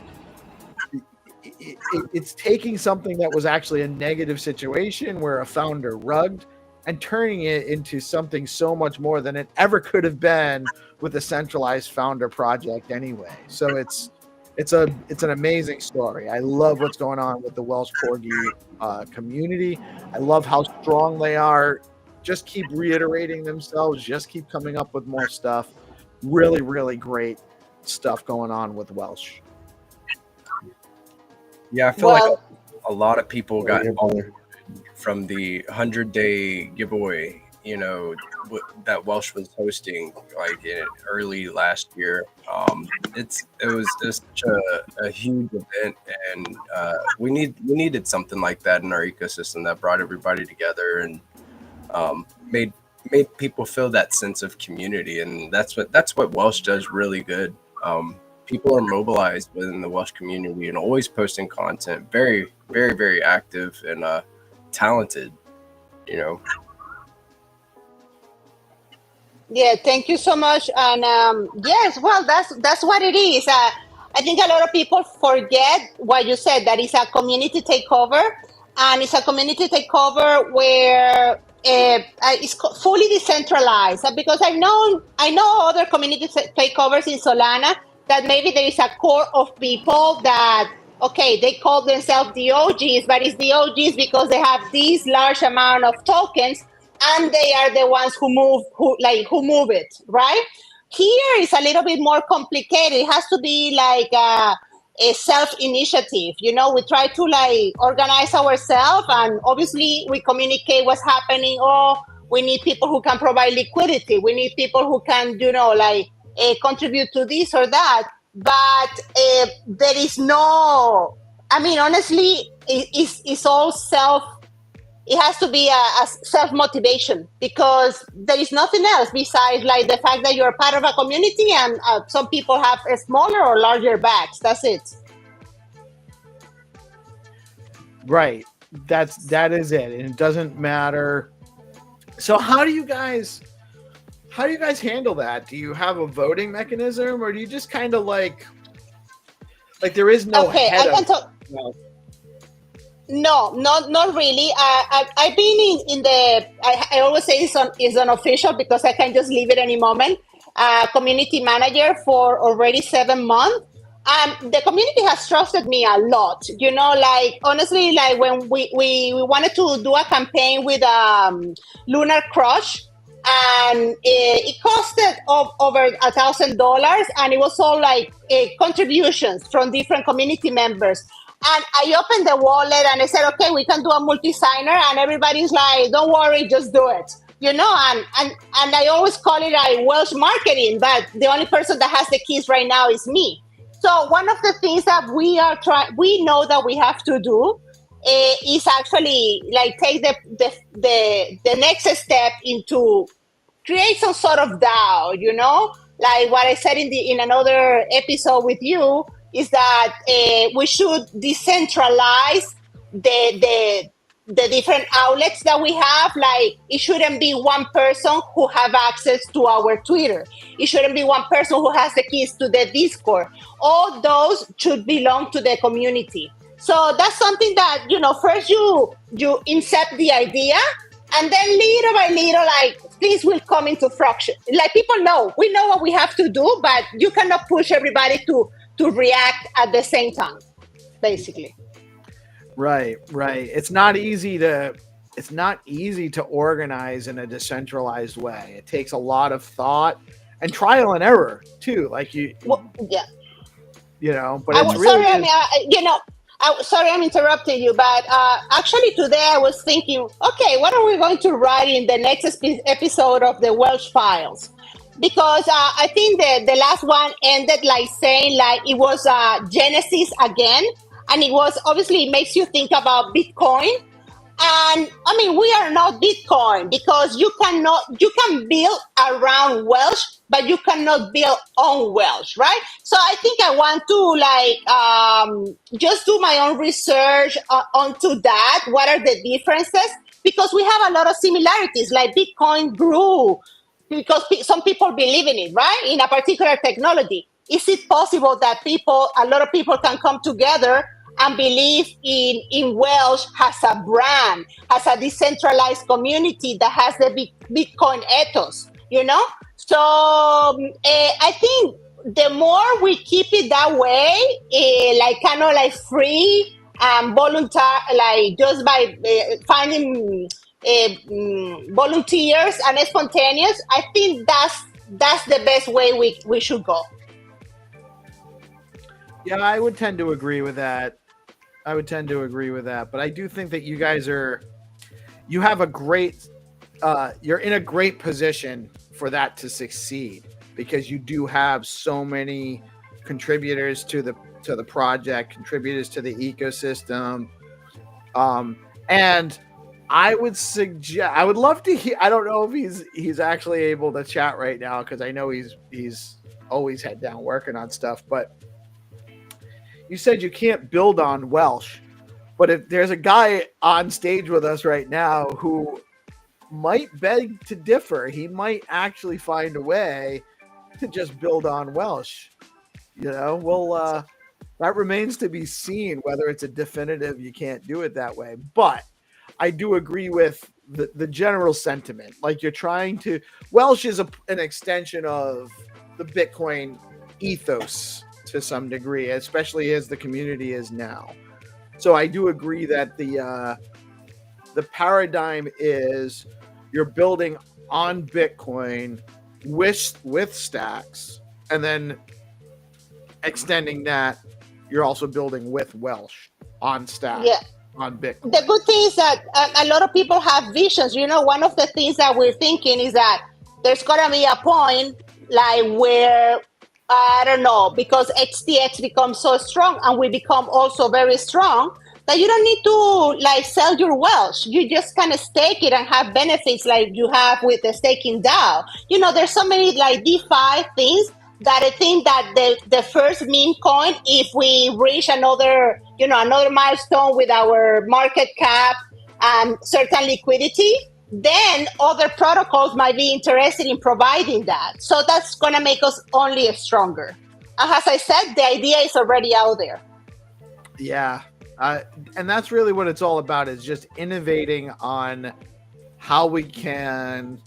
It's taking something that was actually a negative situation where a founder rugged and turning it into something so much more than it ever could have been with a centralized founder project anyway. So it's an amazing story. I love what's going on with the Welsh Corgi community. I love how strong they are. Just keep reiterating themselves. Just keep coming up with more stuff. Really, really great stuff going on with Welsh. Yeah, I feel like a lot of people got from the 100-day giveaway, you know, that Welsh was hosting like in early last year. It was such a huge event, and we needed something like that in our ecosystem that brought everybody together and made people feel that sense of community, and that's what Welsh does really good. People are mobilized within the Welsh community and always posting content, very, very, very active and talented, you know. Yeah, thank you so much. And yes, well, that's what it is. I think a lot of people forget what you said, that it's a community takeover, and it's a community takeover where it's fully decentralized. Because I know other community takeovers in Solana that maybe there is a core of people that, okay, they call themselves the OGs, but it's the OGs because they have this large amount of tokens, and they are the ones who move it, right? Here is a little bit more complicated. It has to be like a self-initiative. You know, we try to like organize ourselves, and obviously we communicate what's happening. Oh, we need people who can provide liquidity. We need people who can, you know, like contribute to this or that. But there is no, I mean, honestly, it's all it has to be a self-motivation, because there is nothing else besides like the fact that you're part of a community, and some people have a smaller or larger backs. That's it. Right. That is it. And it doesn't matter. So how do you guys handle that? Do you have a voting mechanism, or do you just kind of like there is no head I can talk. No, not really. I've been in the. I always say it's unofficial because I can just leave it any moment. Community manager for already 7 months. The community has trusted me a lot. You know, like honestly, like when we wanted to do a campaign with Lunar Crush, and it costed over $1,000, and it was all like contributions from different community members. And I opened the wallet and I said, okay, we can do a multi-signer, and everybody's like, don't worry, just do it. You know, and I always call it like Welsh marketing, but the only person that has the keys right now is me. So one of the things that we know that we have to do is actually like take the next step into create some sort of DAO, you know, like what I said in another episode with you, is that we should decentralize the different outlets that we have. Like it shouldn't be one person who have access to our Twitter. It shouldn't be one person who has the keys to the Discord. All those should belong to the community. So that's something that, you know, first you incept the idea, and then little by little, like things will come into fruition. Like we know what we have to do, but you cannot push everybody to react at the same time, basically. Right. It's not easy to organize in a decentralized way. It takes a lot of thought and trial and error too. Like you know, but it's really. Sorry, I'm interrupting you, but actually today I was thinking, okay, what are we going to write in the next episode of the Welsh Files? Because I think the last one ended like saying like it was Genesis again, and it was obviously it makes you think about Bitcoin. And I mean, we are not Bitcoin, because you can build around Welsh, but you cannot build on Welsh, right? So I think I want to like just do my own research onto that. What are the differences? Because we have a lot of similarities. Like Bitcoin grew because some people believe in it, right? In a particular technology. Is it possible that a lot of people can come together and believe in Welsh has a brand, has a decentralized community that has the Bitcoin ethos, you know? So I think the more we keep it that way, like kind of like free and volunteer, like just by finding volunteers and spontaneous, I think that's the best way we should go. Yeah, I would tend to agree with that. But I do think that you guys you have a great, you're in a great position for that to succeed, because you do have so many contributors to the project, contributors to the ecosystem. And I would love to hear, I don't know if he's actually able to chat right now, because I know he's always head down working on stuff, but you said you can't build on Welsh, but if there's a guy on stage with us right now who might beg to differ, he might actually find a way to just build on Welsh. Well, that remains to be seen whether it's a definitive you can't do it that way. But I do agree with the general sentiment. Like, you're trying to, Welsh is an extension of the Bitcoin ethos to some degree, especially as the community is now. So I do agree that the paradigm is you're building on Bitcoin with stacks, and then extending that, you're also building with Welsh on stack. Yeah. On Bitcoin. The good thing is that a lot of people have visions. One of the things that we're thinking is that there's gonna be a point like where, I don't know, because XTX becomes so strong and we become also very strong, that you don't need to like sell your Welsh. You just kind of stake it and have benefits like you have with the staking DAO. There's so many like DeFi things that I think that the first meme coin, if we reach another milestone with our market cap and certain liquidity, then other protocols might be interested in providing that. So that's going to make us only stronger. And as I said, the idea is already out there. Yeah. And that's really what it's all about, is just innovating on how we can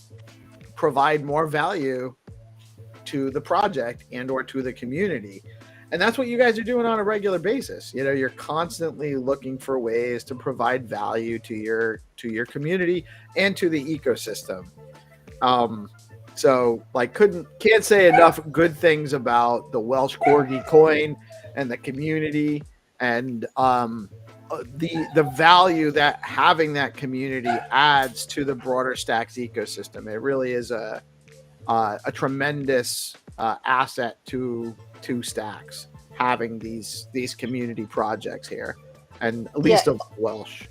provide more value to the project and or to the community. And that's what you guys are doing on a regular basis. You're constantly looking for ways to provide value to your community and to the ecosystem. So like can't say enough good things about the Welsh Corgi coin and the community, and the value that having that community adds to the broader Stacks ecosystem. It really is a tremendous asset to Stacks, having these community projects here, and at least of Welsh.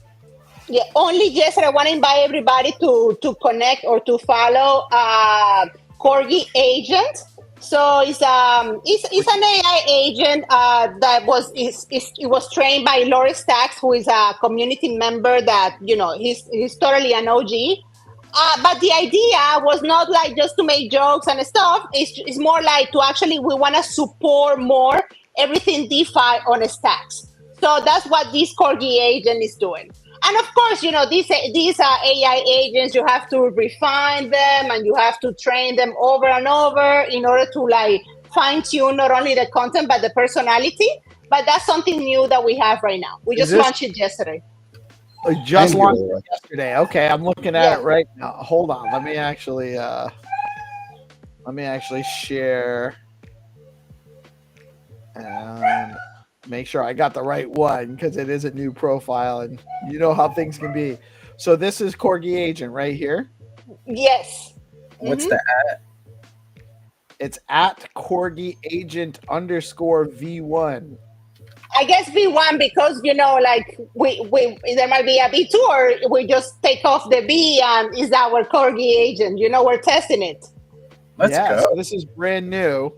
Yeah, only yesterday I want to invite everybody to connect or to follow Corgi Agent. So it's an AI agent that was trained by Laurie Stacks, who is a community member that he's totally an OG. But the idea was not like just to make jokes and stuff. It's more like to actually, we want to support more everything DeFi on Stacks. So that's what this Corgi agent is doing. And of course, these are AI agents. You have to refine them and you have to train them over and over in order to like fine tune not only the content but the personality. But that's something new that we have right now. We just launched it yesterday. Just launched it yesterday. Okay, I'm looking at it right now. Hold on. Let me actually share and make sure I got the right one, because it is a new profile and you know how things can be. So this is Corgi Agent right here. Yes. What's the at? It's at Corgi Agent _V1. I guess V1 because like we there might be a V2, or we just take off the V and is our Corgi agent. We're testing it. Let's go. So this is brand new.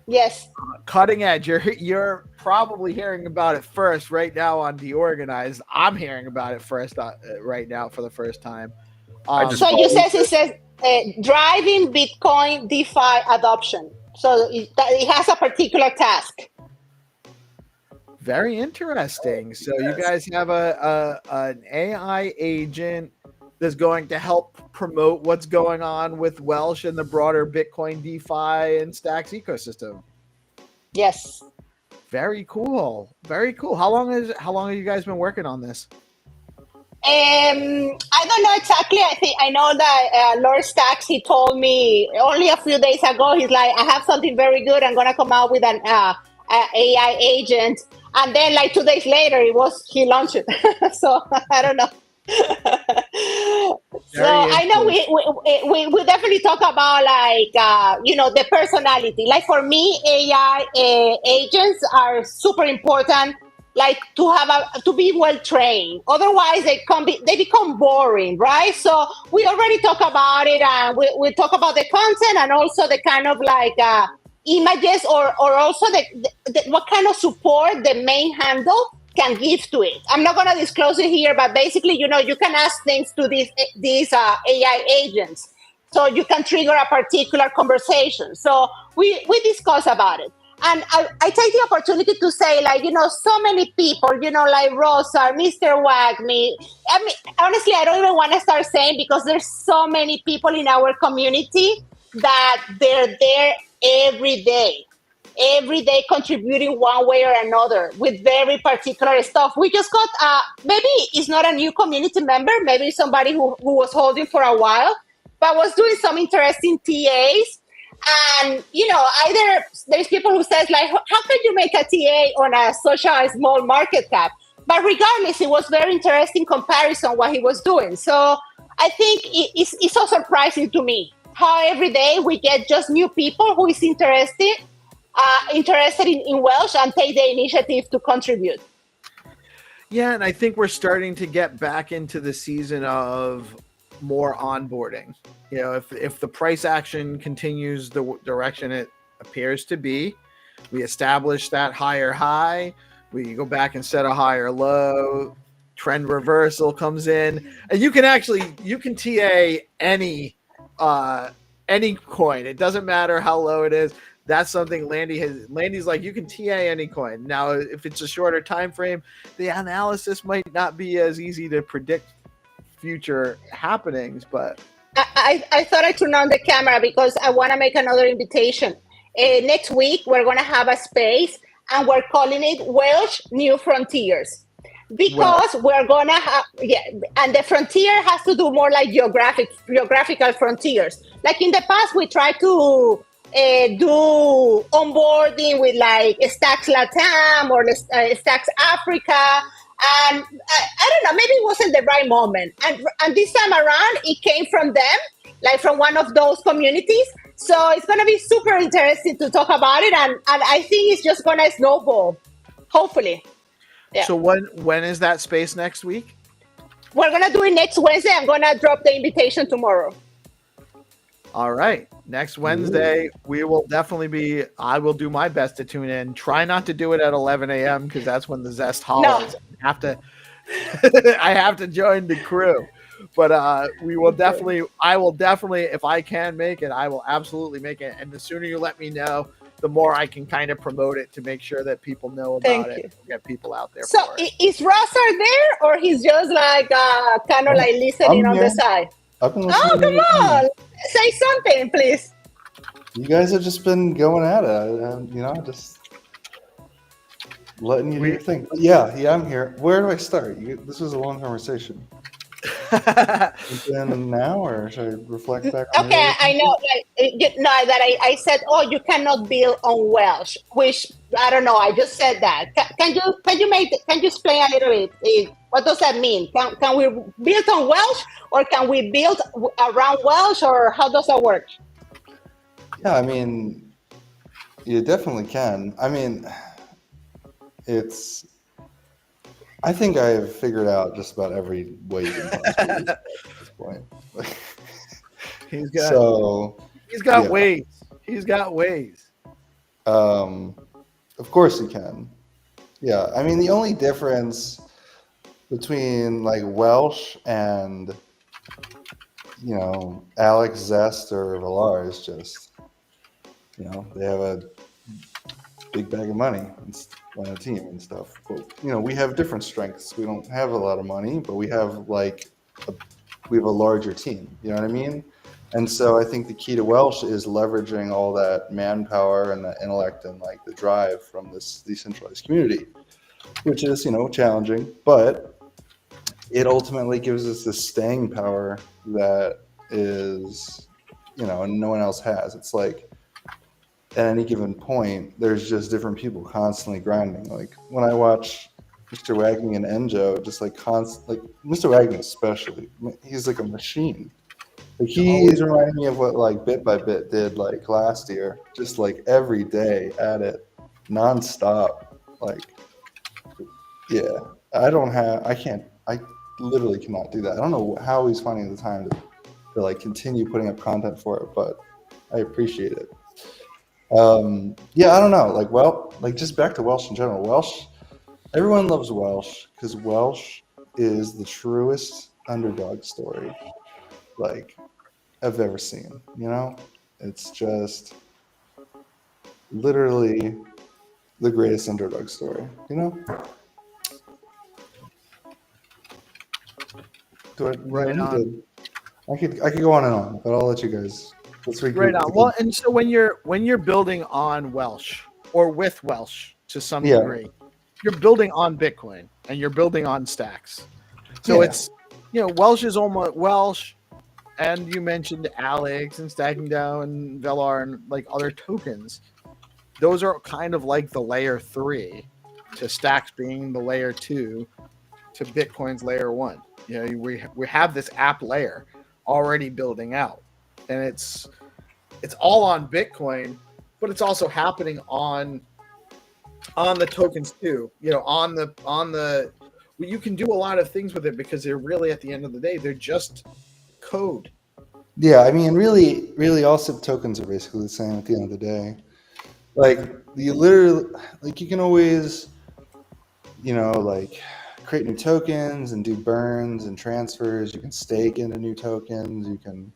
Yes. Cutting edge. You're probably hearing about it first right now on DeOrganized. I'm hearing about it first right now for the first time. So it says driving Bitcoin DeFi adoption. So it has a particular task. Very interesting. So you guys have an AI agent that's going to help promote what's going on with Welsh and the broader Bitcoin, DeFi, and Stacks ecosystem. Yes. Very cool. Very cool. How long have you guys been working on this? I don't know exactly. I know that Lord Stacks, he told me only a few days ago. He's like, I have something very good. I'm gonna come out with an AI agent, and then like 2 days later, he launched it. So I don't know. So I know we definitely talk about like the personality. Like for me, AI agents are super important. Like to be well trained. Otherwise, they become boring, right? So we already talk about it, and we talk about the content and also the kind of like images or also the what kind of support the main handle can give to it. I'm not going to disclose it here, but basically, you can ask things to these AI agents, so you can trigger a particular conversation. So we discuss about it. And I take the opportunity to say, like, so many people, like Rosa, Mr. Wagme. I mean, honestly, I don't even want to start saying, because there's so many people in our community that they're there every day contributing one way or another with very particular stuff. We just got, maybe it's not a new community member, maybe somebody who was holding for a while, but was doing some interesting TAs. And, either there's people who says, like, how can you make a TA on a social small market cap? But regardless, it was very interesting comparison what he was doing. So I think it's so surprising to me how every day we get just new people who is interested in Welsh and take the initiative to contribute. Yeah, and I think we're starting to get back into the season of more onboarding. If the price action continues the direction it appears to be, we establish that higher high, we go back and set a higher low, trend reversal comes in, and you can TA any coin. It doesn't matter how low it is. That's something Landy's like, you can TA any coin. Now, if it's a shorter time frame, the analysis might not be as easy to predict future happenings, but I thought I turned on the camera because I want to make another invitation. Next week, we're going to have a space, and we're calling it Welsh New Frontiers. Because we're going to have, and the frontier has to do more like geographical frontiers. Like in the past, we tried to do onboarding with like Stacks Latam or Stacks Africa. And I don't know, maybe it wasn't the right moment. And this time around, it came from them, like from one of those communities. So it's going to be super interesting to talk about it. And I think it's just going to snowball, hopefully. Yeah. So when is that space next week? We're going to do it next Wednesday. I'm going to drop the invitation tomorrow. All right. Next Wednesday, we will definitely I will do my best to tune in. Try not to do it at 11 a.m. because that's when the Zest holidays. No. I have to join the crew. But I will definitely, if I can make it, I will absolutely make it. And the sooner you let me know, the more I can kind of promote it to make sure that people know about it. Get people out there. So is Russell there, or he's just like kind of like listening on the side? Come on. Say something, please. You guys have just been going at it. Just letting you do your thing. But yeah, I'm here. Where do I start? This was a long conversation. Now, or should I reflect back? Okay, I know. I said, you cannot build on Welsh, which I don't know. I just said that. Can you explain a little bit? What does that mean? Can we build on Welsh, or can we build around Welsh, or how does that work? Yeah, I mean, you definitely can. I mean, I think I've figured out just about every way you can possibly use it at this point. He's got ways. He's got ways. Of course you can. Yeah, I mean, the only difference between like Welsh and Alex, Zest, or Valar is just they have a big bag of money on a team and stuff. But we have different strengths. We don't have a lot of money, but we have like we have a larger team. You know what I mean? And so I think the key to Welsh is leveraging all that manpower and the intellect and like the drive from this decentralized community, which is, you know, challenging, but it ultimately gives us this staying power that is, you know, no one else has. It's like at any given point, there's just different people constantly grinding. Like when I watch Mr. Wagner and Enjo, just like like Mr. Wagner especially, he's like a machine. Like he's reminding me of what like Bit by Bit did like last year, just like every day at it, nonstop. Like, yeah, I literally cannot do that. I don't know how he's finding the time to like continue putting up content for it, but I appreciate it. Yeah, I don't know. Like, well, like just back to Welsh in general. Welsh, everyone loves Welsh because Welsh is the truest underdog story like I've ever seen. You know, it's just literally the greatest underdog story. You know. Right on. I could go on and on, but I'll let you guys. Right on. Well, and so when you're building on Welsh or with Welsh to some degree, you're building on Bitcoin and you're building on stacks. So it's, you know, Welsh is almost Welsh, and you mentioned Alex and StackingDAO and Velar and like other tokens. Those are kind of like the layer 3 to stacks being the layer 2 to Bitcoin's layer 1. You know, we have this app layer already building out, and it's all on Bitcoin, but it's also happening on the tokens too. You know, on the you can do a lot of things with it because they're really, at the end of the day, they're just code. Yeah, I mean, really, all SIP tokens are basically the same at the end of the day. Like you literally, like you can always, you know, like create new tokens and do burns and transfers. You can stake into new tokens. You can,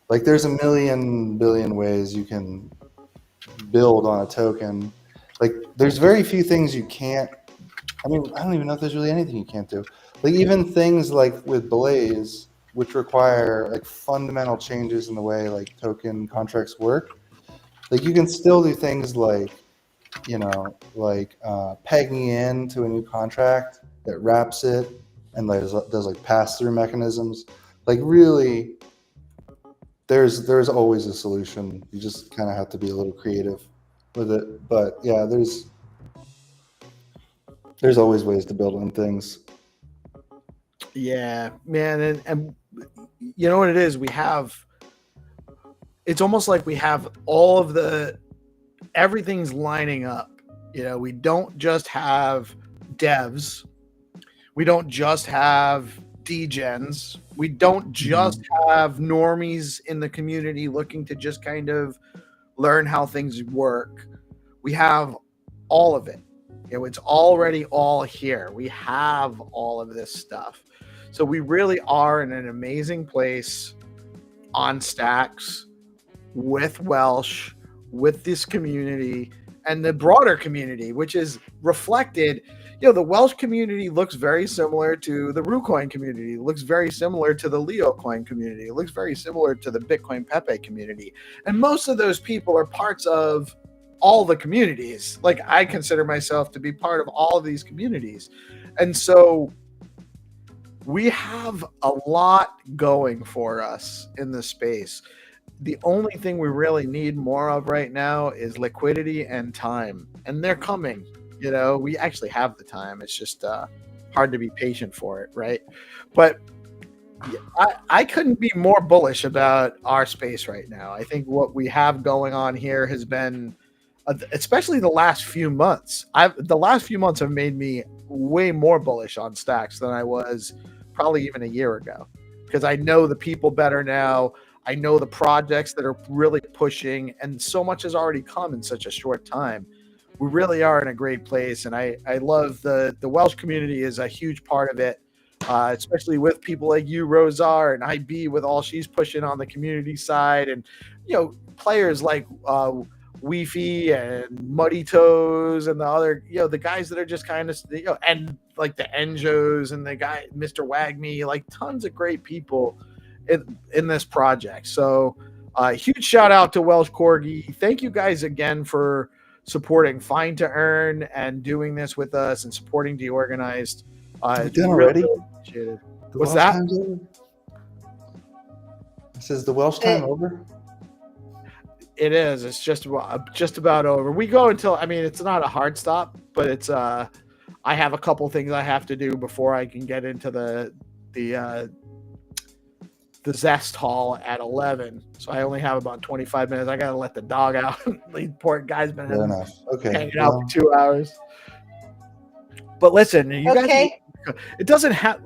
like, there's a billion ways you can build on a token. Like, there's very few things you can't. I mean, I don't even know if there's really anything you can't do. Like, even things like with Blaze, which require like fundamental changes in the way like token contracts work. Like, you can still do things like, you know, like pegging in to a new contract that wraps it and does like pass-through mechanisms. Like, really, there's always a solution. You just kind of have to be a little creative with it. But yeah, there's always ways to build on things. Yeah, man, and you know what it is? It's almost like we have all of everything's lining up. You know, we don't just have devs. We don't just have degens. We don't just have normies in the community looking to just kind of learn how things work. We have all of it. You know, it's already all here. We have all of this stuff. So we really are in an amazing place on stacks with Welsh, with this community and the broader community, which is reflected. You know, the Welsh community looks very similar to the RuCoin community. It looks very similar to the LeoCoin community. It looks very similar to the Bitcoin Pepe community. And most of those people are parts of all the communities. Like, I consider myself to be part of all of these communities. And so we have a lot going for us in this space. The only thing we really need more of right now is liquidity and time. And they're coming. You know, we actually have the time. It's just hard to be patient for it, right? But I couldn't be more bullish about our space right now. I think what we have going on here has been, especially the last few months. The last few months have made me way more bullish on stacks than I was probably even a year ago, because I know the people better now. I know the projects that are really pushing, and so much has already come in such a short time. We really are in a great place, and I love the Welsh community is a huge part of it, especially with people like you, Rosar, and IB with all she's pushing on the community side, and, you know, players like Weefy and Muddy Toes and the other, you know, the guys that are just kind of, you know, and like the Enjos and the guy Mr. Wagme, like tons of great people in this project. So huge shout out to Welsh Corgi. Thank you guys again for supporting Find2Earn and doing this with us and supporting DeOrganized. Have we done already? Really appreciated. The What's Welsh that? time's over? It says the Welsh time over? It is. It's just about over. We go until, I mean, it's not a hard stop, but it's I have a couple things I have to do before I can get into the Zest Hall at 11. So I only have about 25 minutes. I gotta let the dog out. The poor guy's been hanging out for 2 hours. But listen, you guys, it doesn't have.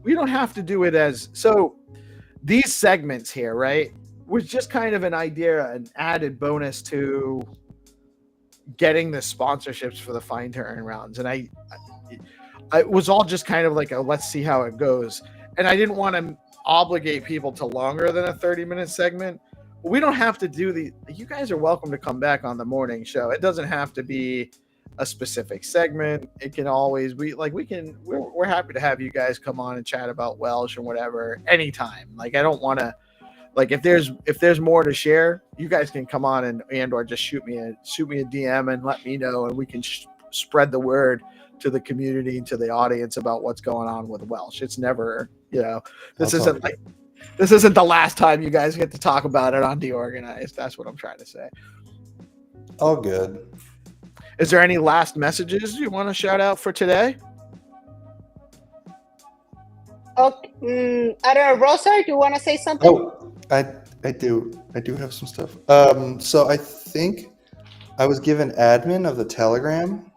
We don't have to do it as so. These segments here, right, was just kind of an idea, an added bonus to getting the sponsorships for the Find2Earn rounds, and I was all just kind of like a let's see how it goes, and I didn't want to obligate people to longer than a 30-minute segment. But we don't have to do you guys are welcome to come back on the morning show. It doesn't have to be a specific segment. It can always be like we're happy to have you guys come on and chat about Welsh or whatever anytime. Like I don't want to, like if there's more to share, you guys can come on and or just shoot me a DM and let me know, and we can spread the word to the community and to the audience about what's going on with Welsh. It's never, this isn't the last time you guys get to talk about it on DeOrganized. That's what I'm trying to say. All good. Is there any last messages you want to shout out for today? Okay. I don't know, Rosa, do you want to say something? Oh, I do have some stuff. So I think I was given admin of the Telegram,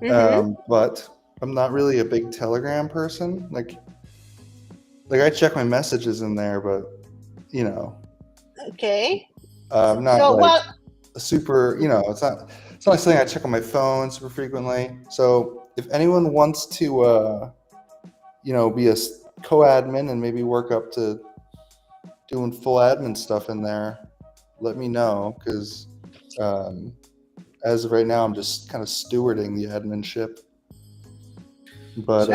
but I'm not really a big Telegram person. Like I check my messages in there, but Okay. I'm not a super. It's not like something I check on my phone super frequently. So if anyone wants to, be a co-admin and maybe work up to doing full admin stuff in there, let me know, because as of right now, I'm just kind of stewarding the adminship. But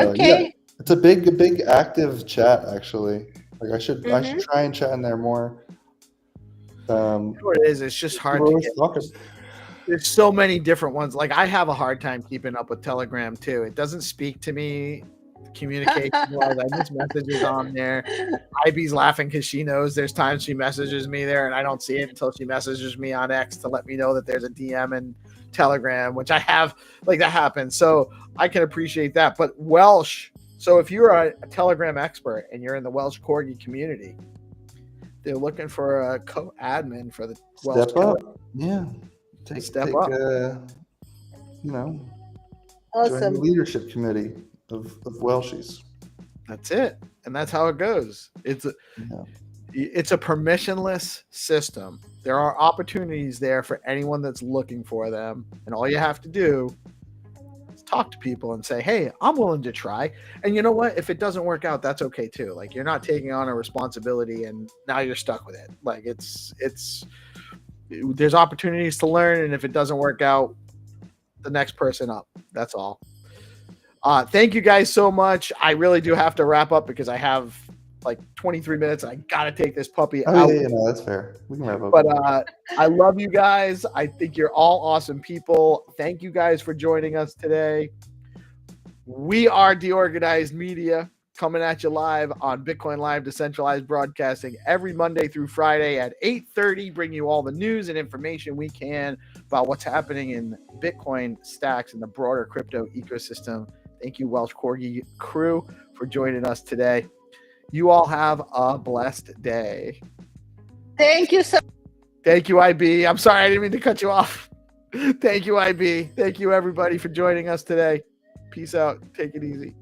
it's a big active chat actually. Like I should try and chat in there more. What it is, it's just hard to get. There's so many different ones. Like I have a hard time keeping up with Telegram too. It doesn't speak to me. Communication wise, I miss messages on there. Ivy's laughing because she knows there's times she messages me there and I don't see it until she messages me on X to let me know that there's a DM in Telegram, which I have. Like that happens, so I can appreciate that. But Welsh, so if you're a Telegram expert and you're in the Welsh Corgi community, they're looking for a co-admin for the Welsh. Step up, yeah. Step up. Join Awesome. the leadership committee of Welshies. That's it, and that's how it goes. It's a permissionless system. There are opportunities there for anyone that's looking for them, and all you have to do is talk to people and say, "Hey, I'm willing to try." And you know what? If it doesn't work out, that's okay too. Like you're not taking on a responsibility, and now you're stuck with it. Like there's opportunities to learn, and if it doesn't work out, the next person up. That's all. Thank you guys so much. I really do have to wrap up because I have like 23 minutes. I gotta take this puppy out. Yeah, no, that's fair. We can wrap up. But I love you guys. I think you're all awesome people. Thank you guys for joining us today. We are DeOrganized Media, coming at you live on BitcoinLive Decentralized Broadcasting every Monday through Friday at 8:30. Bring you all the news and information we can about what's happening in Bitcoin, stacks, and the broader crypto ecosystem. Thank you, Welsh Corgi crew, for joining us today. You all have a blessed day. Thank you so. Thank you, IB. I'm sorry, I didn't mean to cut you off. Thank you, IB. Thank you, everybody, for joining us today. Peace out. Take it easy.